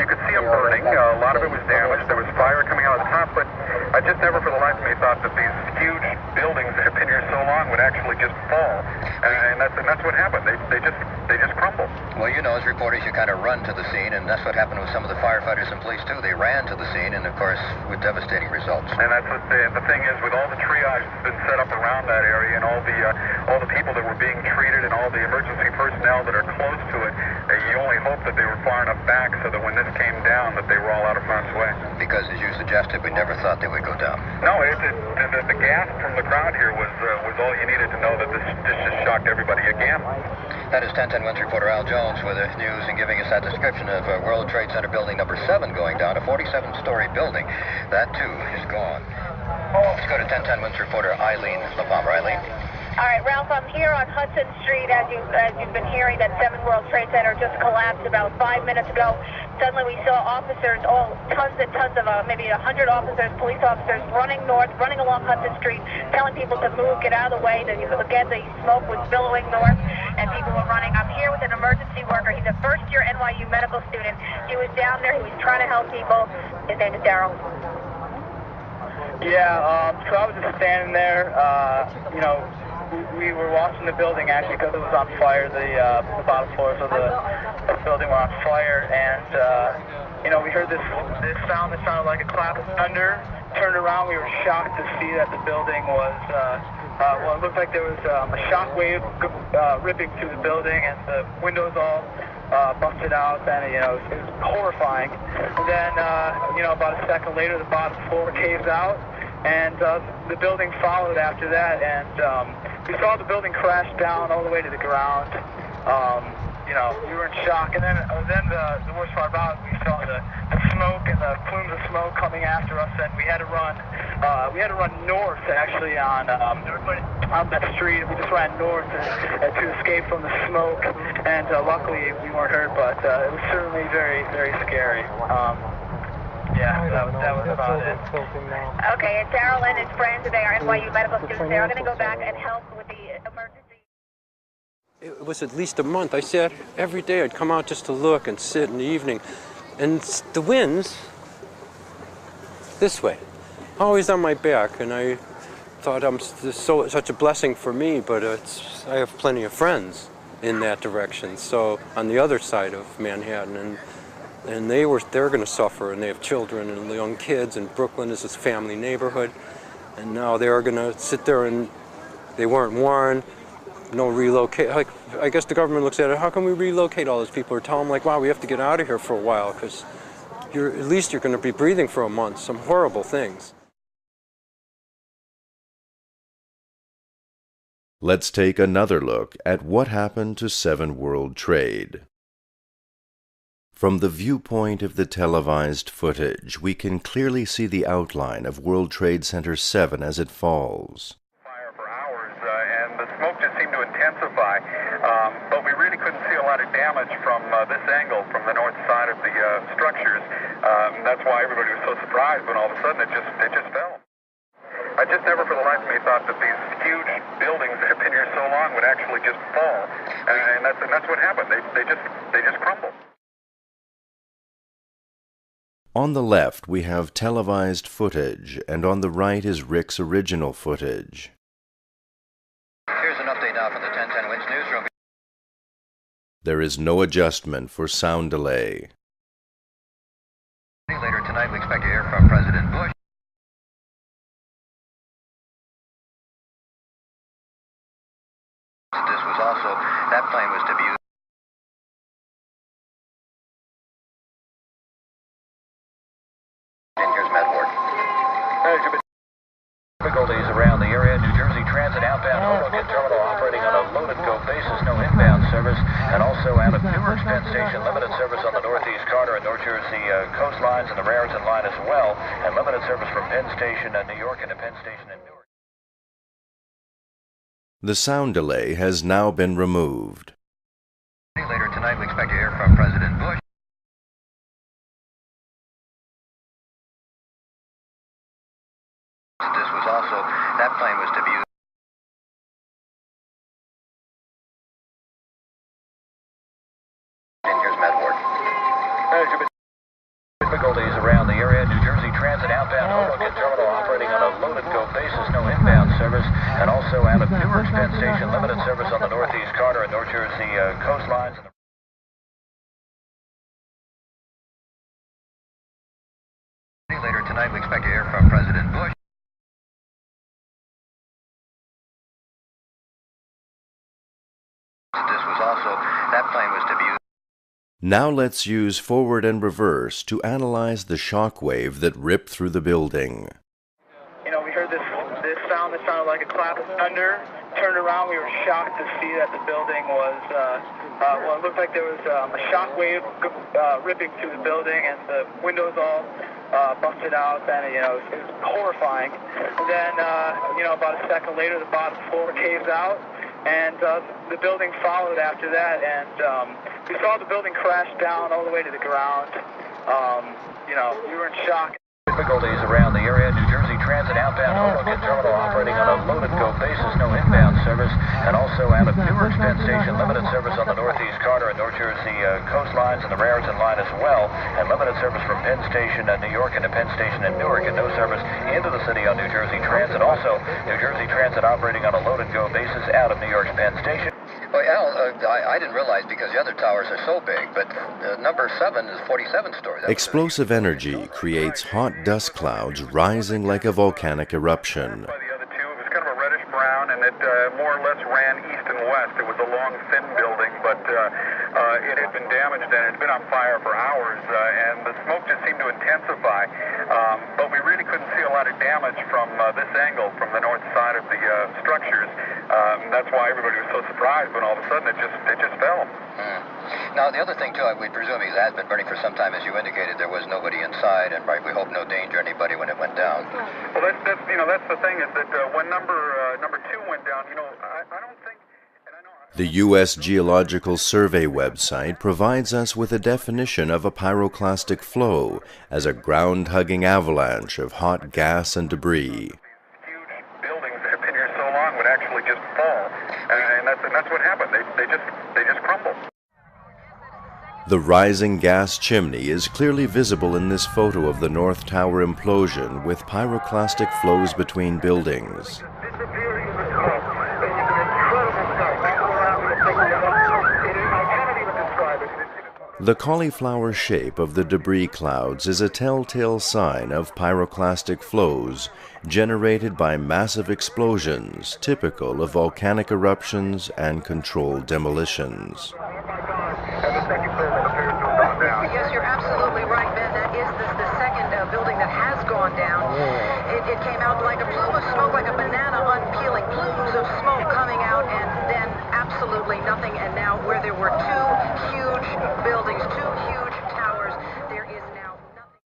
You could see them burning. A lot of it was damaged. There was fire coming out of the top, but I just never for the life of me thought that these huge buildings that have been here so long would actually just fall. And that's what happened. They just crumbled. Well, as reporters, you kind of run to the scene, and that's what happened with some of the firefighters and police, too. They ran to the scene, and, of course, with devastating results. And that's what the thing is, with all the triage that's been set up around that area and all the people that were being treated and all the emergency personnel that are close to it, you only hope that they were far enough back so that when this came down that they were all out of harm's way. Because, as you suggested, we never thought they would go down. No, the gasp from the crowd here was all you needed to know that this just shocked everybody again. That is 1010 Wins reporter Al Jones with the news and giving us that description of World Trade Center building number 7 going down, a 47-story building. That, too, is gone. Let's go to 1010 Wins reporter Eileen LaPalmer. Eileen? All right, Ralph, I'm here on Hudson Street. As you've been hearing, that 7 World Trade Center just collapsed about 5 minutes ago. Suddenly we saw officers, tons and tons of, maybe 100 officers, police officers, running north, running along Hudson Street, telling people to move, get out of the way. Again, the smoke was billowing north, and people were running. I'm here with an emergency worker. He's a first-year NYU medical student. He was down there. He was trying to help people. His name is Daryl. Yeah, so I was just standing there, we were watching the building actually because it was on fire. The bottom floors of the building were on fire, and we heard this sound that sounded like a clap of thunder. Turned around, we were shocked to see that the building was it looked like there was a shock wave ripping through the building, and the windows all busted out, and it was horrifying. And then about a second later, the bottom floor caves out, and the building followed after that, and we saw the building crash down all the way to the ground. We were in shock, and then the worst part about it, we saw the smoke and the plumes of smoke coming after us, and we had to run. We had to run north actually on that street. We just ran north to escape from the smoke, and luckily we weren't hurt, but it was certainly very, very scary. Yeah, that was about it. Okay, and Daryl and his friends, they are NYU medical students. They are going to go back and help with the emergency. It was at least a month. I sat every day. I'd come out just to look and sit in the evening. And the wind's this way, always on my back. And I thought such a blessing for me, but I have plenty of friends in that direction. So on the other side of Manhattan, and they're going to suffer, and they have children and young kids, and Brooklyn is this family neighborhood, and now they're going to sit there and they weren't warned, no relocate. Like, I guess the government looks at it, how can we relocate all those people, or tell them like, wow, we have to get out of here for a while, because at least you're going to be breathing for a month, some horrible things. Let's take another look at what happened to 7 World Trade. From the viewpoint of the televised footage, we can clearly see the outline of World Trade Center 7 as it falls. Fire for hours, and the smoke just seemed to intensify, but we really couldn't see a lot of damage from this angle, from the north side of the structures. That's why everybody was so surprised when all of a sudden it just fell. I just never for the life of me thought that these huge buildings that have been here so long would actually just fall, and that's what happened. They just crumbled. On the left, we have televised footage, and on the right is Rick's original footage. Here's an update now from the 1010 Wins newsroom. There is no adjustment for sound delay. Later tonight, we expect to hear from President Bush. This was also, that plane was to be used. And here's Matt Ward. Difficulties around the area. New Jersey Transit outbound Hoboken Terminal operating on a load-and-go basis, no inbound service, and also out of Newark Penn Station, limited service on the Northeast Carter and North Jersey coastlines and the Raritan line as well, and limited service from Penn Station in New York and to Penn Station in Newark. The sound delay has now been removed. Later tonight, we expect to hear from President Bush. This was also, that plane was to be used. And here's Matt Ward. Difficulties around the area. New Jersey Transit outbound Hoboken Terminal operating on a load-and-go basis, no inbound service, and also out of Newark Penn Station, limited service on the Northeast Carter and North Jersey coastlines. Later tonight, we expect to hear from President Bush. This was also, that plane was to be used. Now let's use forward and reverse to analyze the shock wave that ripped through the building. You know, we heard this sound that sounded like a clap of thunder. Turned around, we were shocked to see that the building was, well, it looked like there was a shock wave ripping through the building, and the windows all busted out, and, you know, it was horrifying. And then, you know, about a second later, the bottom floor caves out, and the building followed after that, and we saw the building crash down all the way to the ground. You know, we were in shock. Difficulties around the area. New Jersey Transit outbound Hoboken Terminal operating on a load-and-go basis, no inbound service, and also out of Newark Penn Station, limited service on the Northeast Carter and North Jersey coastlines and the Raritan line as well, and limited service from Penn Station in New York and to Penn Station in Newark, and no service into the city on New Jersey Transit. Also, New Jersey Transit operating on a load-and-go basis out of New York's Penn Station. Well, Al, I didn't realize because the other towers are so big, but number 7 is 47 stories. Explosive energy creates hot dust clouds rising like a volcanic eruption. By the other two, it was kind of a reddish brown, and it more or less ran east and west. It was a long, thin building, but it had been damaged and it had been on fire for hours, and the smoke just seemed to intensify. But we really couldn't see a lot of damage from this angle, from the north side of the structures. That's why everybody was so surprised when all of a sudden it just fell. Now, the other thing, too, we presume it has been burning for some time. As you indicated, there was nobody inside, and we hope no danger to anybody when it went down. Well, that's you know, that's the thing is that when number 2 went down, you know, I don't think... The U.S. Geological Survey website provides us with a definition of a pyroclastic flow as a ground-hugging avalanche of hot gas and debris. Would actually just fall, and that's what happened. They just crumbled. The rising gas chimney is clearly visible in this photo of the North Tower implosion with pyroclastic flows between buildings. The cauliflower shape of the debris clouds is a telltale sign of pyroclastic flows generated by massive explosions typical of volcanic eruptions and controlled demolitions. Yes, you're absolutely right, Ben. That is the second building that has gone down. It came out like a plume of smoke, like a banana unpeeling, plumes of smoke coming out, and then absolutely nothing. And now where there were two huge buildings, two huge towers, there is now nothing.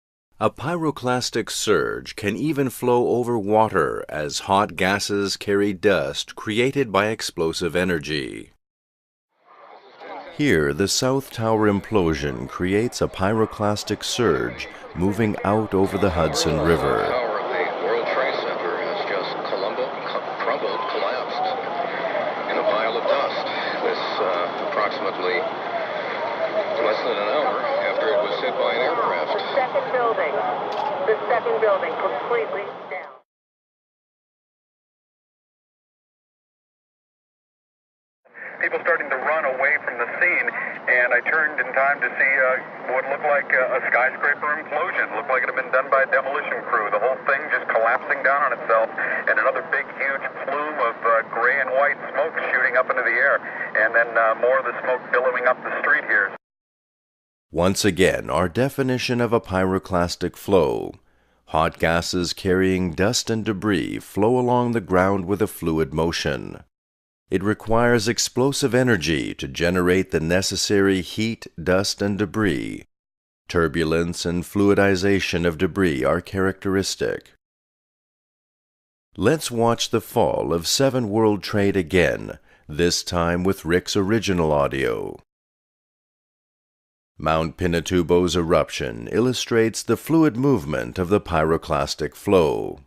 A pyroclastic surge can even flow over water as hot gases carry dust created by explosive energy. Here, the South Tower implosion creates a pyroclastic surge moving out over the Hudson River. The tower of the World Trade Center has just crumbled, collapsed in a pile of dust. This approximately less than an hour after it was hit by an aircraft. The second building completely down. People starting to run away from the scene, and I turned in time to see what looked like a skyscraper implosion. Looked like it had been done by a demolition crew. The whole thing just collapsing down on itself, and another big, huge plume of gray and white smoke shooting up into the air, and then more of the smoke billowing up the street here. Once again, our definition of a pyroclastic flow. Hot gases carrying dust and debris flow along the ground with a fluid motion. It requires explosive energy to generate the necessary heat, dust, and debris. Turbulence and fluidization of debris are characteristic. Let's watch the fall of 7 World Trade again, this time with Rick's original audio. Mount Pinatubo's eruption illustrates the fluid movement of the pyroclastic flow.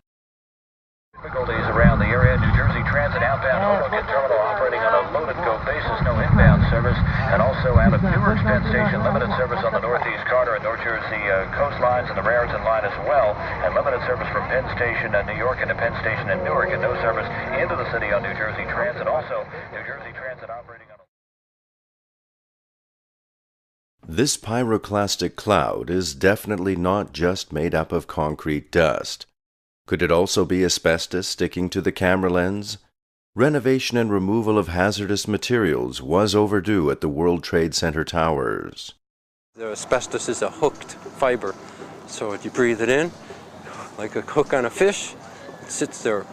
Difficulties around the area. New Jersey Transit outbound Hoboken Terminal operating on a load-and-go basis, no inbound service, and also out of Newark's Penn Station, limited service on the Northeast Carter and North Jersey coastlines and the Raritan line as well, and limited service from Penn Station New York into Penn Station in Newark, and no service into the city on New Jersey Transit. Also, New Jersey Transit operating on This pyroclastic cloud is definitely not just made up of concrete dust. Could it also be asbestos sticking to the camera lens? Renovation and removal of hazardous materials was overdue at the World Trade Center towers. The asbestos is a hooked fiber, so if you breathe it in, like a hook on a fish, it sits there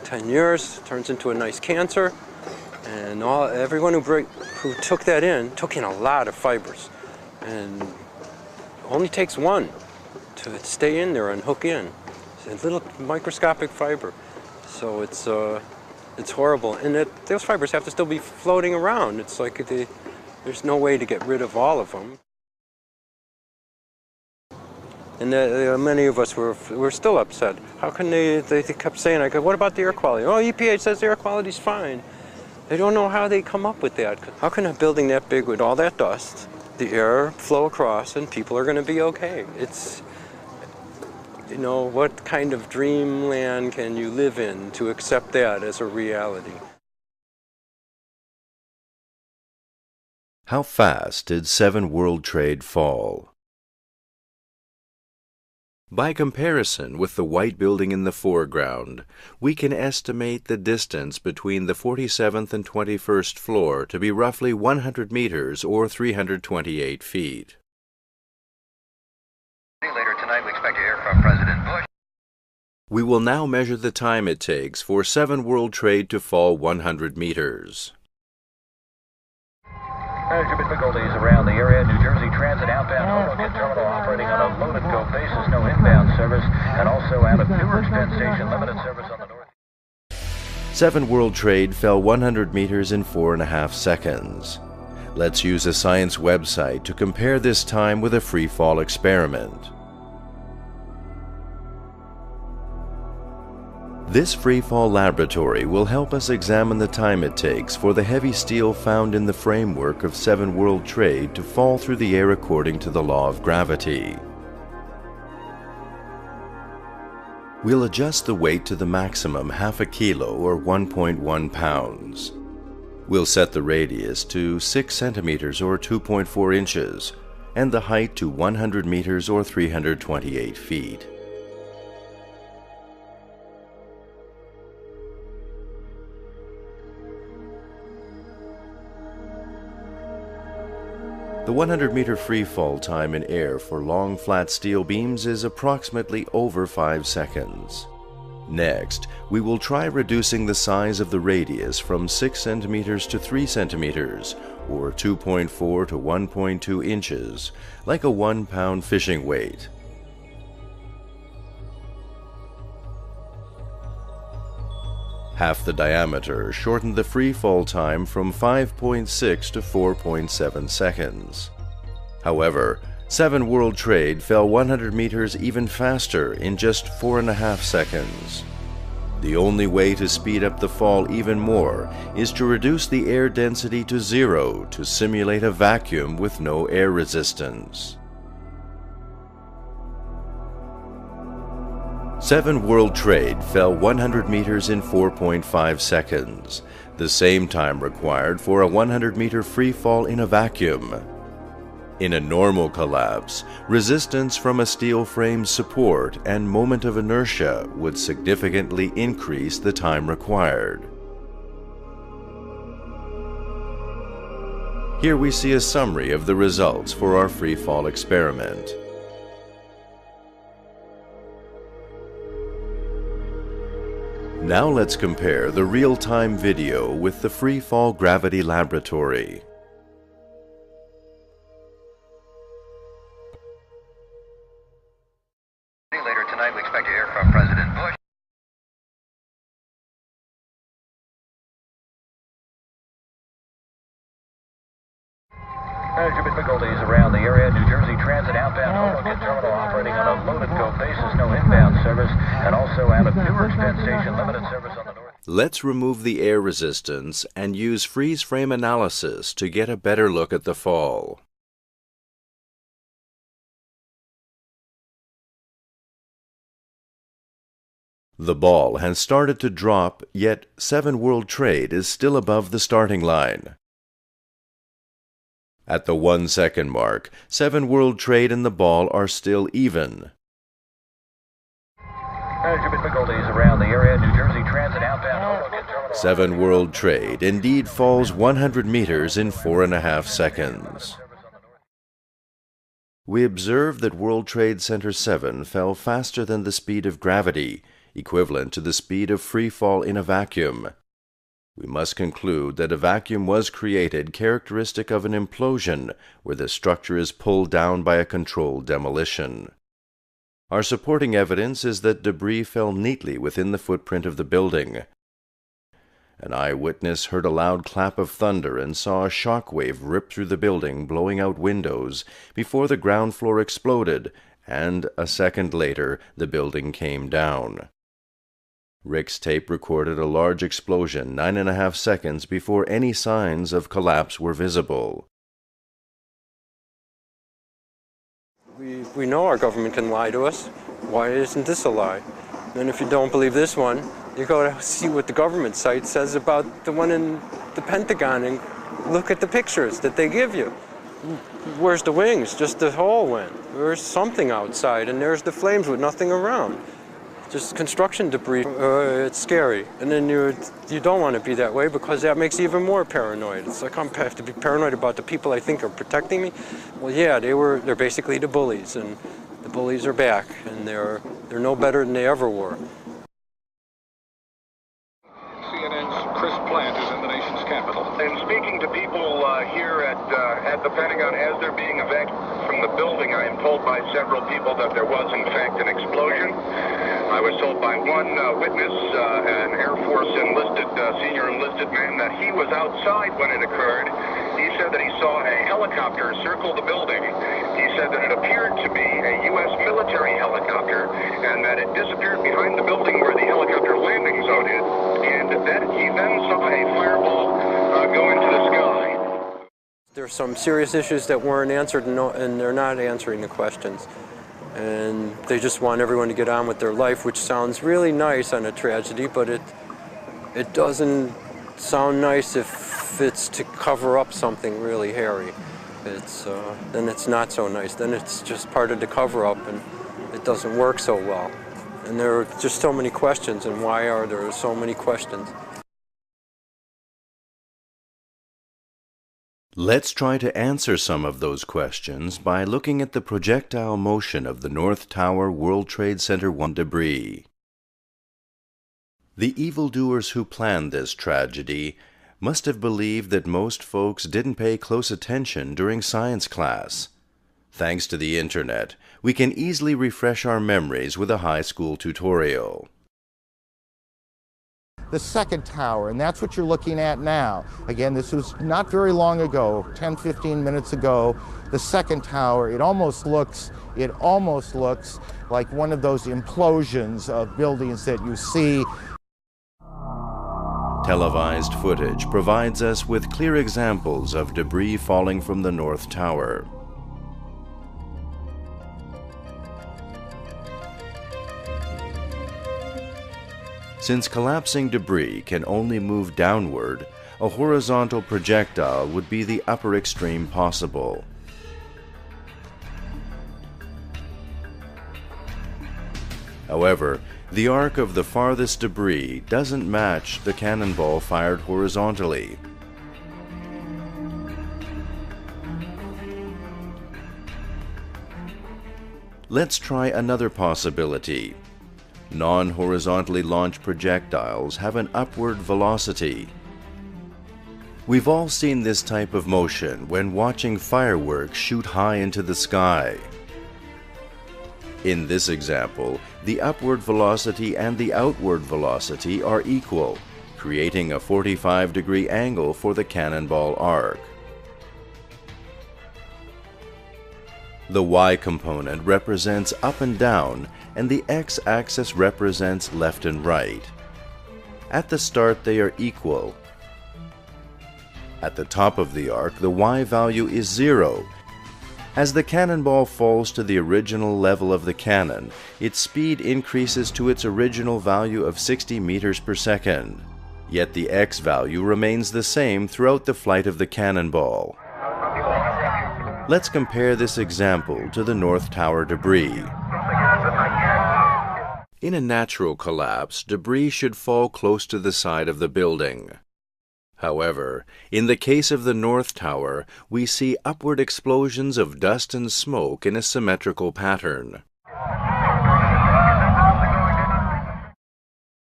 10 years, turns into a nice cancer, and everyone who took that in took in a lot of fibers. And only takes one to stay in there and hook in. It's a little microscopic fiber, so it's horrible. And those fibers have to still be floating around. It's like there's no way to get rid of all of them. And many of us were still upset. How can they kept saying, I go, what about the air quality? Oh, EPA says the air quality's fine. They don't know how they come up with that. How can a building that big with all that dust, the air flow across and people are going to be okay? It's, you know, what kind of dreamland can you live in to accept that as a reality? How fast did 7 World Trade fall? By comparison with the white building in the foreground, we can estimate the distance between the 47th and 21st floor to be roughly 100 meters or 328 feet. Later tonight, we expect to hear from President Bush. We will now measure the time it takes for 7 World Trade to fall 100 meters. Management difficulties around the area. New Jersey Transit outbound Hoboken Terminal operating on a load-and-go basis, no inbound service, and also out of Newark's Penn Station, limited service on the north. 7 World Trade fell 100 meters in 4.5 seconds. Let's use a science website to compare this time with a free fall experiment. This freefall laboratory will help us examine the time it takes for the heavy steel found in the framework of 7 World Trade to fall through the air according to the law of gravity. We'll adjust the weight to the maximum ½ kilo or 1.1 pounds. We'll set the radius to 6 centimeters or 2.4 inches and the height to 100 meters or 328 feet. The 100-meter free fall time in air for long flat steel beams is approximately over 5 seconds. Next, we will try reducing the size of the radius from 6 centimeters to 3 centimeters, or 2.4 to 1.2 inches, like a 1-pound fishing weight. Half the diameter shortened the free fall time from 5.6 to 4.7 seconds. However, 7 World Trade fell 100 meters even faster in just 4.5 seconds. The only way to speed up the fall even more is to reduce the air density to 0 to simulate a vacuum with no air resistance. 7 World Trade fell 100 meters in 4.5 seconds. the same time required for a 100-meter free fall in a vacuum. In a normal collapse, resistance from a steel frame's support and moment of inertia would significantly increase the time required. Here we see a summary of the results for our free fall experiment. Now let's compare the real-time video with the free fall gravity laboratory. Later tonight, we expect to hear from President Bush. Major difficulties around the area. New Jersey Transit outbound Hoboken Terminal operating on a load-and-go basis, no inbound service, and also out of Newark Penn Station, limited service on the north. Let's remove the air resistance and use freeze frame analysis to get a better look at the fall. The ball has started to drop, yet 7 World Trade is still above the starting line. At the 1-second mark, 7 World Trade and the ball are still even. Major difficulties around the area. New Jersey Transit outbound Hoboken Terminal. 7 World Trade indeed falls 100 meters in 4.5 seconds. We observed that World Trade Center 7 fell faster than the speed of gravity, equivalent to the speed of free fall in a vacuum. We must conclude that a vacuum was created characteristic of an implosion, where the structure is pulled down by a controlled demolition. Our supporting evidence is that debris fell neatly within the footprint of the building. An eyewitness heard a loud clap of thunder and saw a shock wave rip through the building, blowing out windows, before the ground floor exploded, and a second later the building came down. Rick's tape recorded a large explosion 9.5 seconds before any signs of collapse were visible. We know our government can lie to us. Why isn't this a lie? And if you don't believe this one, you go to see what the government site says about the one in the Pentagon and look at the pictures that they give you. Where's the wings? Just the hole went. There's something outside, and there's the flames with nothing around. Just construction debris. It's scary. And then you don't want to be that way, because that makes you even more paranoid. It's like I have to be paranoid about the people I think are protecting me. Well, yeah, they're basically the bullies, and the bullies are back, and they're no better than they ever were. CNN's Chris Plant is in the nation's capital. And speaking to people here at the Pentagon as they're being evacuated from the building, I am told by several people that there was in fact an explosion. I was told by one witness, an Air Force senior enlisted man, that he was outside when it occurred. He said that he saw a helicopter circle the building. He said that it appeared to be a U.S. military helicopter, and that it disappeared behind the building where the helicopter landing zone is, and that he then saw a fireball go into the sky. There's some serious issues that weren't answered, and they're not answering the questions. And they just want everyone to get on with their life, which sounds really nice on a tragedy, but it doesn't sound nice if it's to cover up something really hairy. Then it's not so nice. Then it's just part of the cover-up, and it doesn't work so well. And there are just so many questions, and why are there so many questions? Let's try to answer some of those questions by looking at the projectile motion of the North Tower World Trade Center 1 debris. The evildoers who planned this tragedy must have believed that most folks didn't pay close attention during science class. Thanks to the internet, we can easily refresh our memories with a high school tutorial. The second tower, and that's what you're looking at now. Again, this was not very long ago, 10, 15 minutes ago. The second tower, it almost looks like one of those implosions of buildings that you see. Televised footage provides us with clear examples of debris falling from the North Tower. Since collapsing debris can only move downward, a horizontal projectile would be the upper extreme possible. However, the arc of the farthest debris doesn't match the cannonball fired horizontally. Let's try another possibility. Non-horizontally launched projectiles have an upward velocity. We've all seen this type of motion when watching fireworks shoot high into the sky. In this example, the upward velocity and the outward velocity are equal, creating a 45-degree angle for the cannonball arc. The y component represents up and down, and the x-axis represents left and right. At the start, they are equal. At the top of the arc, the y value is 0. As the cannonball falls to the original level of the cannon, its speed increases to its original value of 60 meters per second. Yet the x value remains the same throughout the flight of the cannonball. Let's compare this example to the North Tower debris. In a natural collapse, debris should fall close to the side of the building. However, in the case of the North Tower, we see upward explosions of dust and smoke in a symmetrical pattern.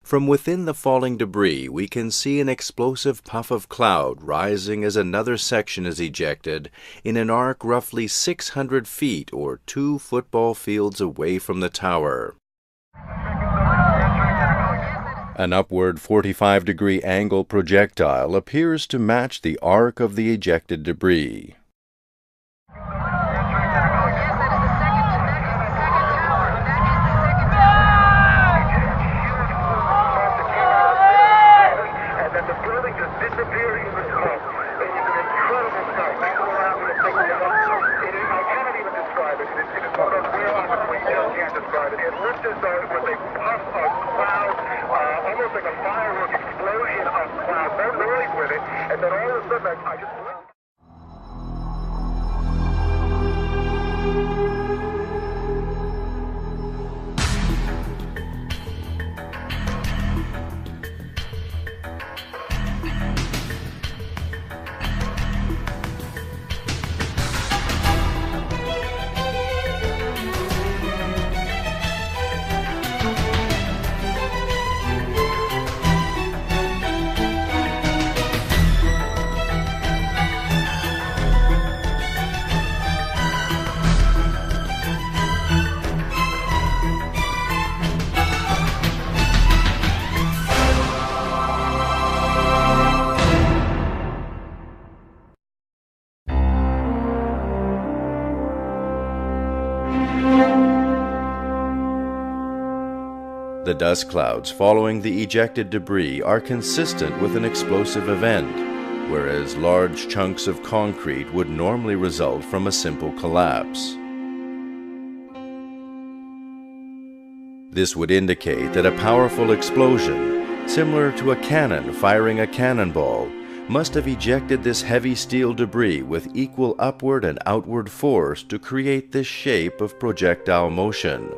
From within the falling debris, we can see an explosive puff of cloud rising as another section is ejected in an arc roughly 600 feet or 2 football fields away from the tower. An upward 45-degree angle projectile appears to match the arc of the ejected debris. The dust clouds following the ejected debris are consistent with an explosive event, whereas large chunks of concrete would normally result from a simple collapse. This would indicate that a powerful explosion, similar to a cannon firing a cannonball, must have ejected this heavy steel debris with equal upward and outward force to create this shape of projectile motion.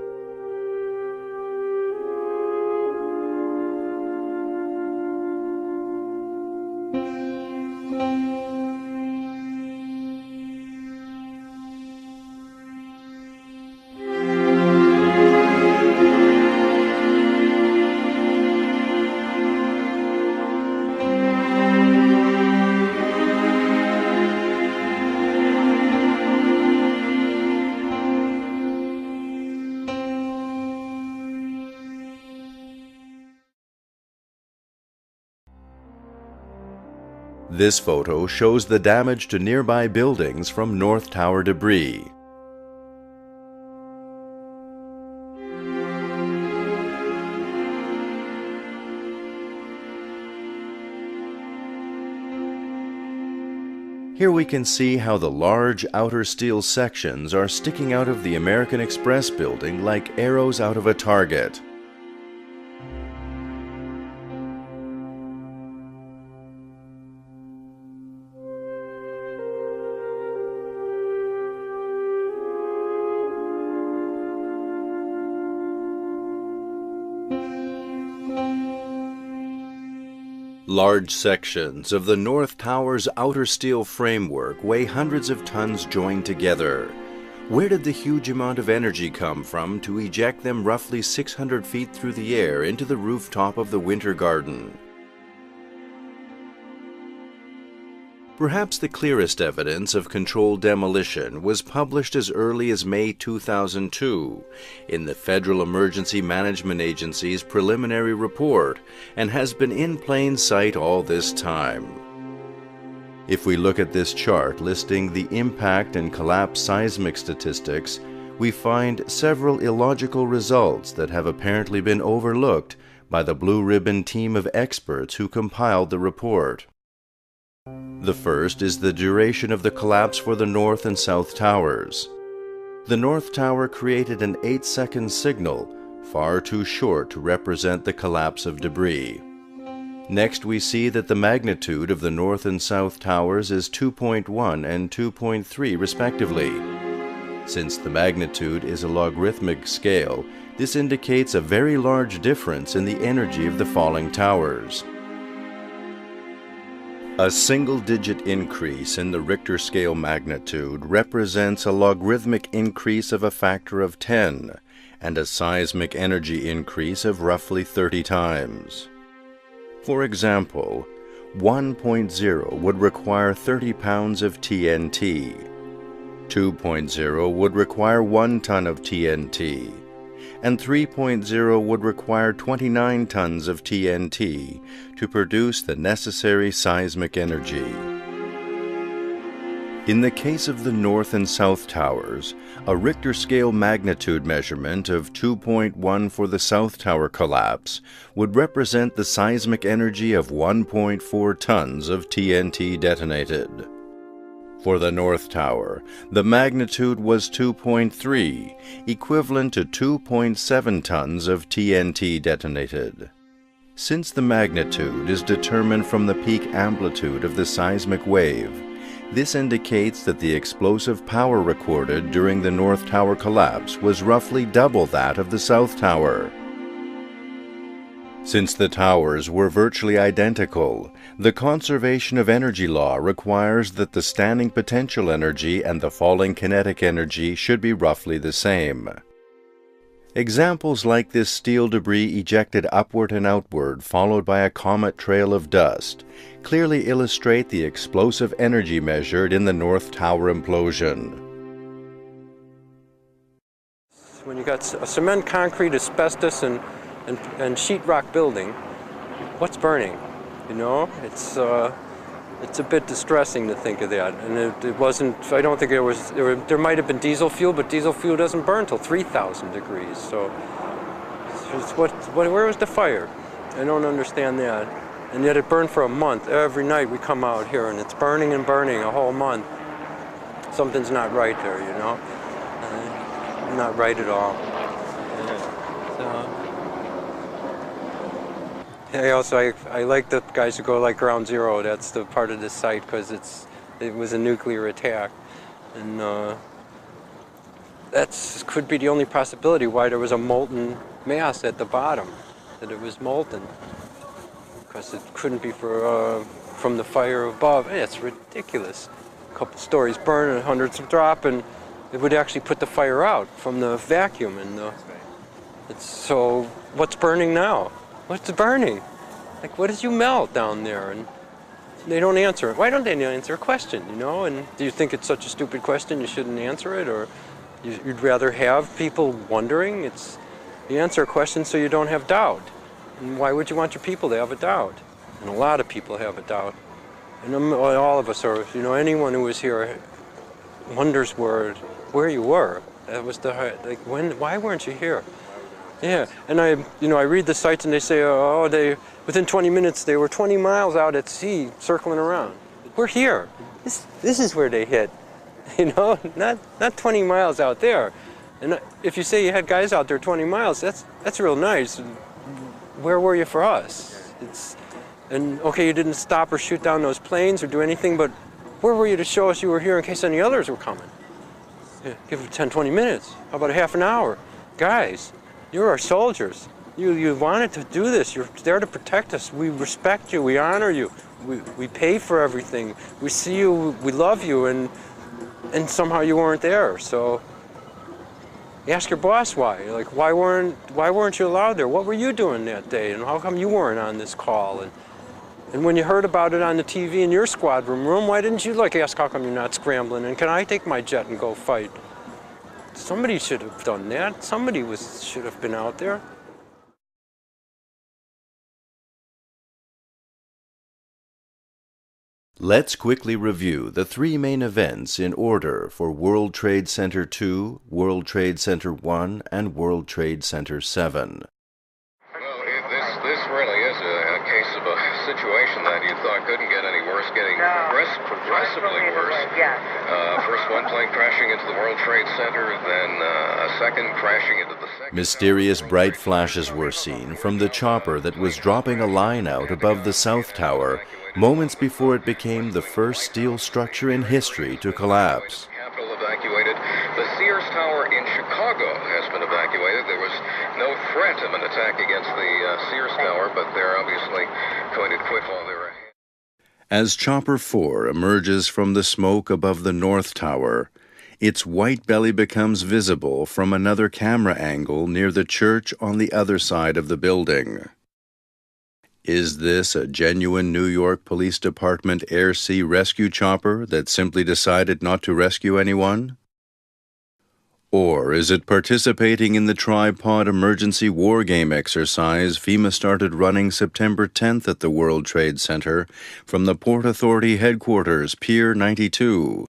This photo shows the damage to nearby buildings from North Tower debris. Here we can see how the large outer steel sections are sticking out of the American Express building like arrows out of a target. Large sections of the North Tower's outer steel framework weigh hundreds of tons joined together. Where did the huge amount of energy come from to eject them roughly 600 feet through the air into the rooftop of the Winter Garden? Perhaps the clearest evidence of controlled demolition was published as early as May 2002 in the Federal Emergency Management Agency's preliminary report and has been in plain sight all this time. If we look at this chart listing the impact and collapse seismic statistics, we find several illogical results that have apparently been overlooked by the Blue Ribbon team of experts who compiled the report. The first is the duration of the collapse for the North and South Towers. The North Tower created an 8-second signal, far too short to represent the collapse of debris. Next, we see that the magnitude of the North and South Towers is 2.1 and 2.3 respectively. Since the magnitude is a logarithmic scale, this indicates a very large difference in the energy of the falling towers. A single-digit increase in the Richter scale magnitude represents a logarithmic increase of a factor of 10 and a seismic energy increase of roughly 30 times. For example, 1.0 would require 30 pounds of TNT, 2.0 would require 1 ton of TNT, and 3.0 would require 29 tons of TNT to produce the necessary seismic energy. In the case of the North and South Towers, a Richter scale magnitude measurement of 2.1 for the South Tower collapse would represent the seismic energy of 1.4 tons of TNT detonated. For the North Tower, the magnitude was 2.3, equivalent to 2.7 tons of TNT detonated. Since the magnitude is determined from the peak amplitude of the seismic wave, this indicates that the explosive power recorded during the North Tower collapse was roughly double that of the South Tower. Since the towers were virtually identical, the conservation of energy law requires that the standing potential energy and the falling kinetic energy should be roughly the same. Examples like this steel debris ejected upward and outward, followed by a comet trail of dust, clearly illustrate the explosive energy measured in the North Tower implosion. When you got a cement, concrete, asbestos, and sheetrock building, what's burning? You know, it's a bit distressing to think of that. And it wasn't, I don't think there might have been diesel fuel, but diesel fuel doesn't burn until 3,000 degrees. So where was the fire? I don't understand that. And yet it burned for a month. Every night we come out here and it's burning and burning a whole month. Something's not right there, you know? Not right at all. I like the guys who go like Ground Zero. That's the part of the site because it was a nuclear attack, and that could be the only possibility why there was a molten mass at the bottom, that it was molten, because it couldn't be from the fire above. Hey, it's ridiculous. A couple stories burn and hundreds of drop, and it would actually put the fire out from the vacuum. And so what's burning now? What's burning? Like, what does you melt down there? And they don't answer it. Why don't they answer a question, you know? And do you think it's such a stupid question you shouldn't answer it? Or you'd rather have people wondering? You answer a question so you don't have doubt. And why would you want your people to have a doubt? And a lot of people have a doubt. And all of us are, you know, anyone who was here wonders where you were. That was why weren't you here? Yeah, and I read the sites and they say, within 20 minutes they were 20 miles out at sea circling around. We're here. This is where they hit, you know, not 20 miles out there. And if you say you had guys out there 20 miles, that's real nice. Where were you for us? And okay, you didn't stop or shoot down those planes or do anything, but where were you to show us you were here in case any others were coming? Yeah, give it 10, 20 minutes. How about a half an hour? Guys, you're our soldiers. You wanted to do this. You're there to protect us. We respect you. We honor you. We pay for everything. We see you. We love you. And somehow you weren't there. So ask your boss why. Like, why weren't you allowed there? What were you doing that day? And how come you weren't on this call? And when you heard about it on the TV in your squadron room, why didn't you ask how come you're not scrambling? And can I take my jet and go fight? Somebody should have done that. Somebody should have been out there. Let's quickly review the three main events in order for World Trade Center 2, World Trade Center 1, and World Trade Center 7. Well, this really is a case of a situation that you thought couldn't get any worse, getting progressively worse. First one plane crashing into the World Trade Center, then a second crashing into the second. Mysterious bright flashes were seen from the chopper that was dropping a line out above the South Tower moments before it became the first steel structure in history to collapse. Capitol evacuated. The Sears Tower in Chicago has been evacuated. There was no threat of an attack against the Sears Tower, but they're obviously going to quit while they're ahead. As Chopper 4 emerges from the smoke above the North Tower, its white belly becomes visible from another camera angle near the church on the other side of the building. Is this a genuine New York Police Department air-sea rescue chopper that simply decided not to rescue anyone? Or is it participating in the tripod emergency war game exercise FEMA started running September 10th at the World Trade Center from the Port Authority headquarters, Pier 92?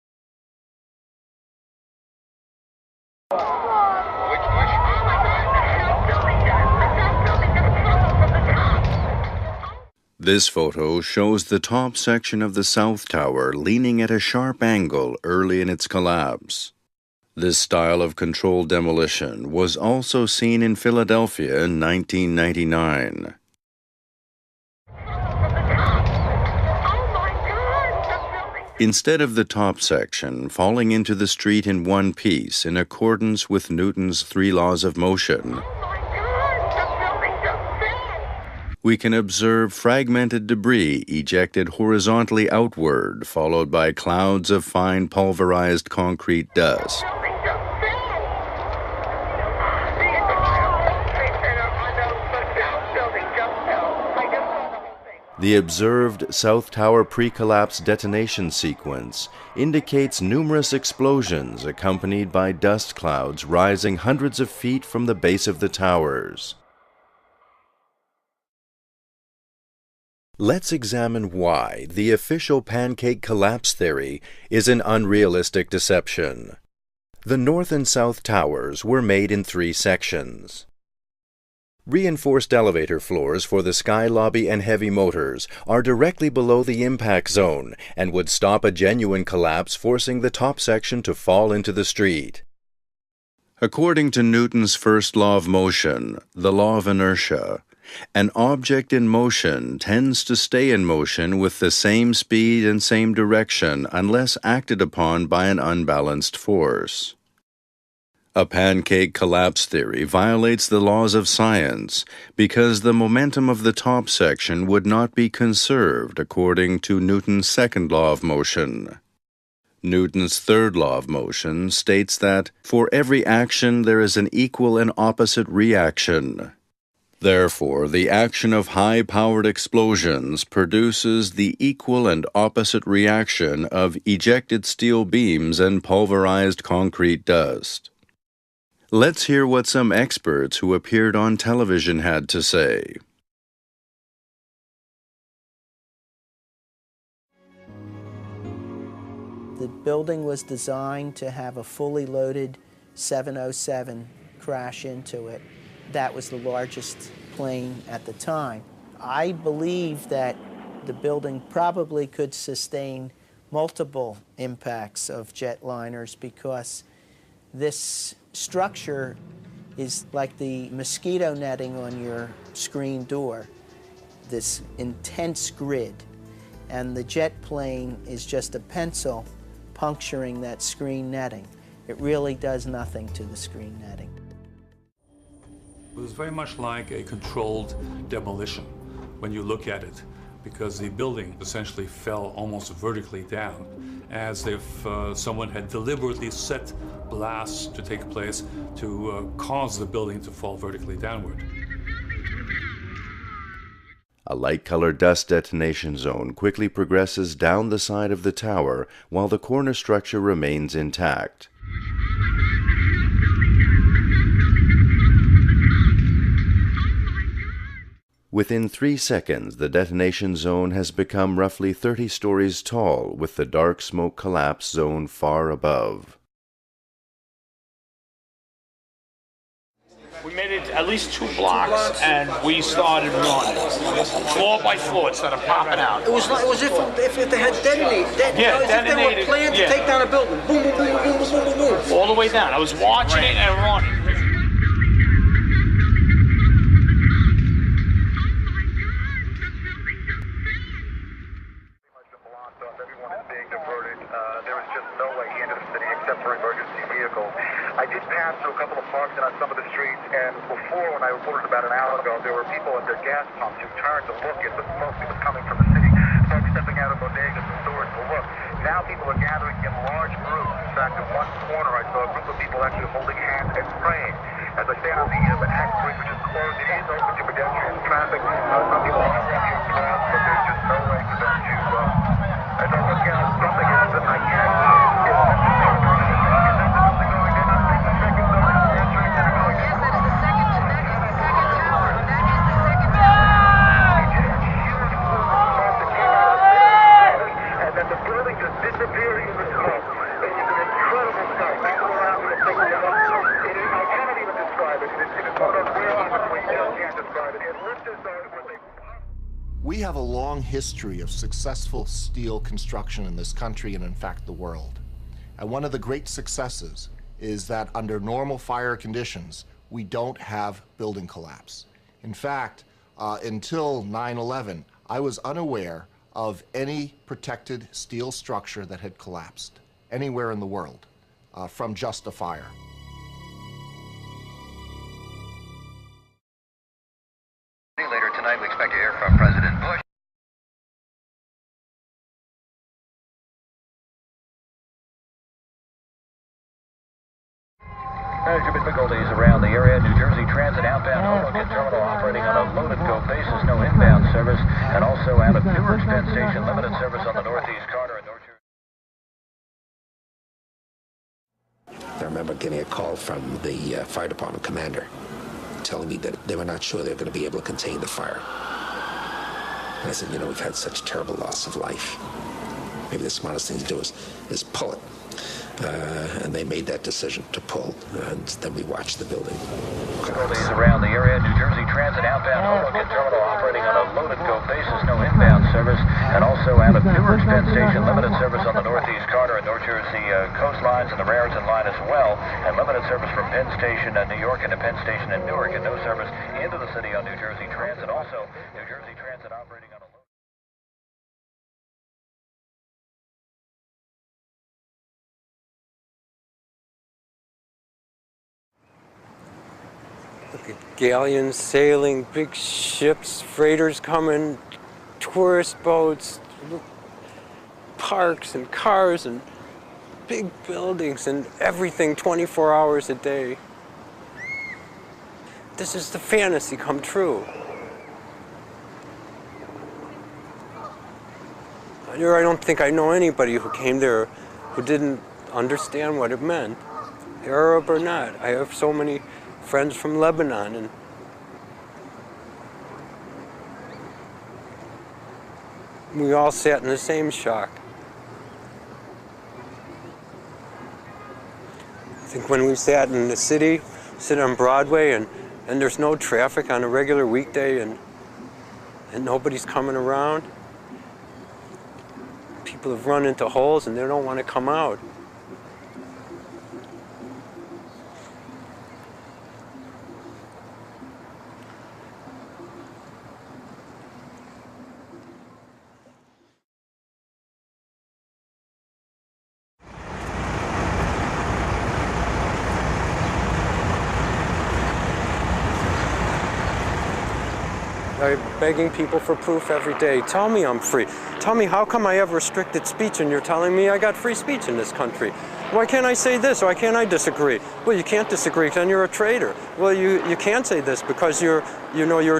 This photo shows the top section of the South Tower leaning at a sharp angle early in its collapse. This style of controlled demolition was also seen in Philadelphia in 1999. Instead of the top section falling into the street in one piece in accordance with Newton's 3 laws of motion, we can observe fragmented debris ejected horizontally outward, followed by clouds of fine pulverized concrete dust. The observed South Tower pre-collapse detonation sequence indicates numerous explosions accompanied by dust clouds rising hundreds of feet from the base of the towers. Let's examine why the official pancake collapse theory is an unrealistic deception. The North and South Towers were made in 3 sections. Reinforced elevator floors for the sky lobby and heavy motors are directly below the impact zone and would stop a genuine collapse, forcing the top section to fall into the street. According to Newton's first law of motion, the law of inertia, an object in motion tends to stay in motion with the same speed and same direction unless acted upon by an unbalanced force. A pancake collapse theory violates the laws of science because the momentum of the top section would not be conserved according to Newton's second law of motion. Newton's third law of motion states that for every action there is an equal and opposite reaction. Therefore, the action of high-powered explosions produces the equal and opposite reaction of ejected steel beams and pulverized concrete dust. Let's hear what some experts who appeared on television had to say. The building was designed to have a fully loaded 707 crash into it. That was the largest plane at the time. I believe that the building probably could sustain multiple impacts of jetliners because this structure is like the mosquito netting on your screen door, this intense grid. And the jet plane is just a pencil puncturing that screen netting. It really does nothing to the screen netting. It was very much like a controlled demolition when you look at it, because the building essentially fell almost vertically down, as if someone had deliberately set blasts to take place to cause the building to fall vertically downward. A light-colored dust detonation zone quickly progresses down the side of the tower while the corner structure remains intact. Within 3 seconds, the detonation zone has become roughly 30 stories tall, with the dark smoke collapse zone far above. We made it at least 2 blocks, and we started running. Floor by floor, it started popping out. It was like, it was if they had detonated. Yeah, as if they were planned to take down a building. Boom, boom, boom, boom, boom, boom, boom, boom. All the way down. I was watching it and running. I did pass through a couple of parks and on some of the streets, and before, when I reported about an hour ago, there were people at their gas pumps who turned to look at the smoke that was coming from the city, folks stepping out of bodegas and stores to look. Now people are gathering in large groups. In fact, in one corner, I saw a group of people actually holding hands and praying. As I stand on the Manhattan Bridge, which is closed, it is open to pedestrian traffic. Some people are walking across, but there's just no way for them to, as I look out, something is that I can't We have a long history of successful steel construction in this country and in fact the world. And one of the great successes is that under normal fire conditions, we don't have building collapse. In fact, until 9/11, I was unaware of any protected steel structure that had collapsed anywhere in the world from just a fire. Later tonight, we expect to hear from President Bush. Major difficulties around the area. New Jersey Transit outbound Hoboken Terminal operating on a load-and-go basis, no inbound service, and also out of Newark Penn Station, limited service on the Northeast Corridor in North Jersey. I remember getting a call from the fire department commander telling me that they were not sure they were going to be able to contain the fire. And I said, you know, we've had such terrible loss of life. Maybe the smartest thing to do is pull it. And they made that decision to pull, and then we watched the building collapse. Around the area, New Jersey Transit outbound Hoboken Terminal operating on a load-and-go basis, no inbound service, and also out of Newark Penn Station, limited service on the Northeast Corridor and North Jersey coastlines and the Raritan line as well, and limited service from Penn Station, New York, and to Penn Station in Newark, and no service into the city on New Jersey Transit. Also, New Jersey Transit operating on a Look at galleons sailing, big ships, freighters coming, tourist boats, parks and cars and big buildings and everything 24 hours a day. This is the fantasy come true. I don't think I know anybody who came there who didn't understand what it meant, Arab or not. I have so many friends from Lebanon, and we all sat in the same shock. I think when we sat in the city, sit on Broadway, and there's no traffic on a regular weekday, and nobody's coming around. People have run into holes and they don't want to come out. I'm begging people for proof every day. Tell me I'm free. Tell me how come I have restricted speech and you're telling me I got free speech in this country? Why can't I say this? Why can't I disagree? Well, you can't disagree, then you're a traitor. Well, you can't say this because you're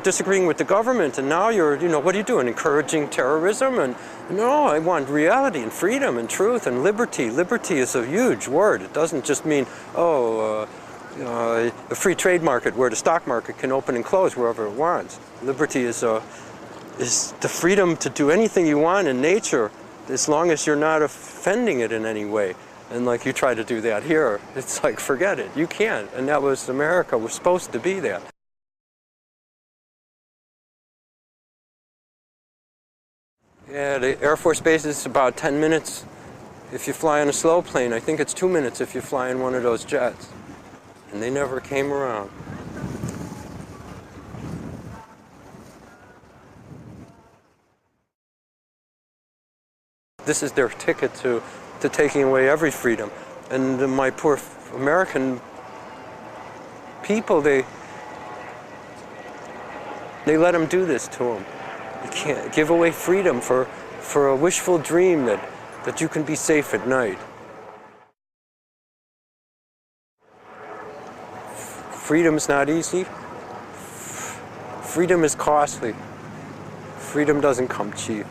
disagreeing with the government, and now you're, what are you doing? Encouraging terrorism? And no, I want reality and freedom and truth and liberty. Liberty is a huge word. It doesn't just mean, a free trade market where the stock market can open and close wherever it wants. Liberty is the freedom to do anything you want in nature as long as you're not offending it in any way. And like you try to do that here, it's like, forget it, you can't. And that was America, was supposed to be that. Yeah, the Air Force Base is about 10 minutes if you fly on a slow plane. I think it's 2 minutes if you fly in one of those jets. And they never came around. This is their ticket to taking away every freedom. And my poor American people, they let them do this to them. You can't give away freedom for a wishful dream that you can be safe at night. Freedom's not easy. Freedom is costly. Freedom doesn't come cheap.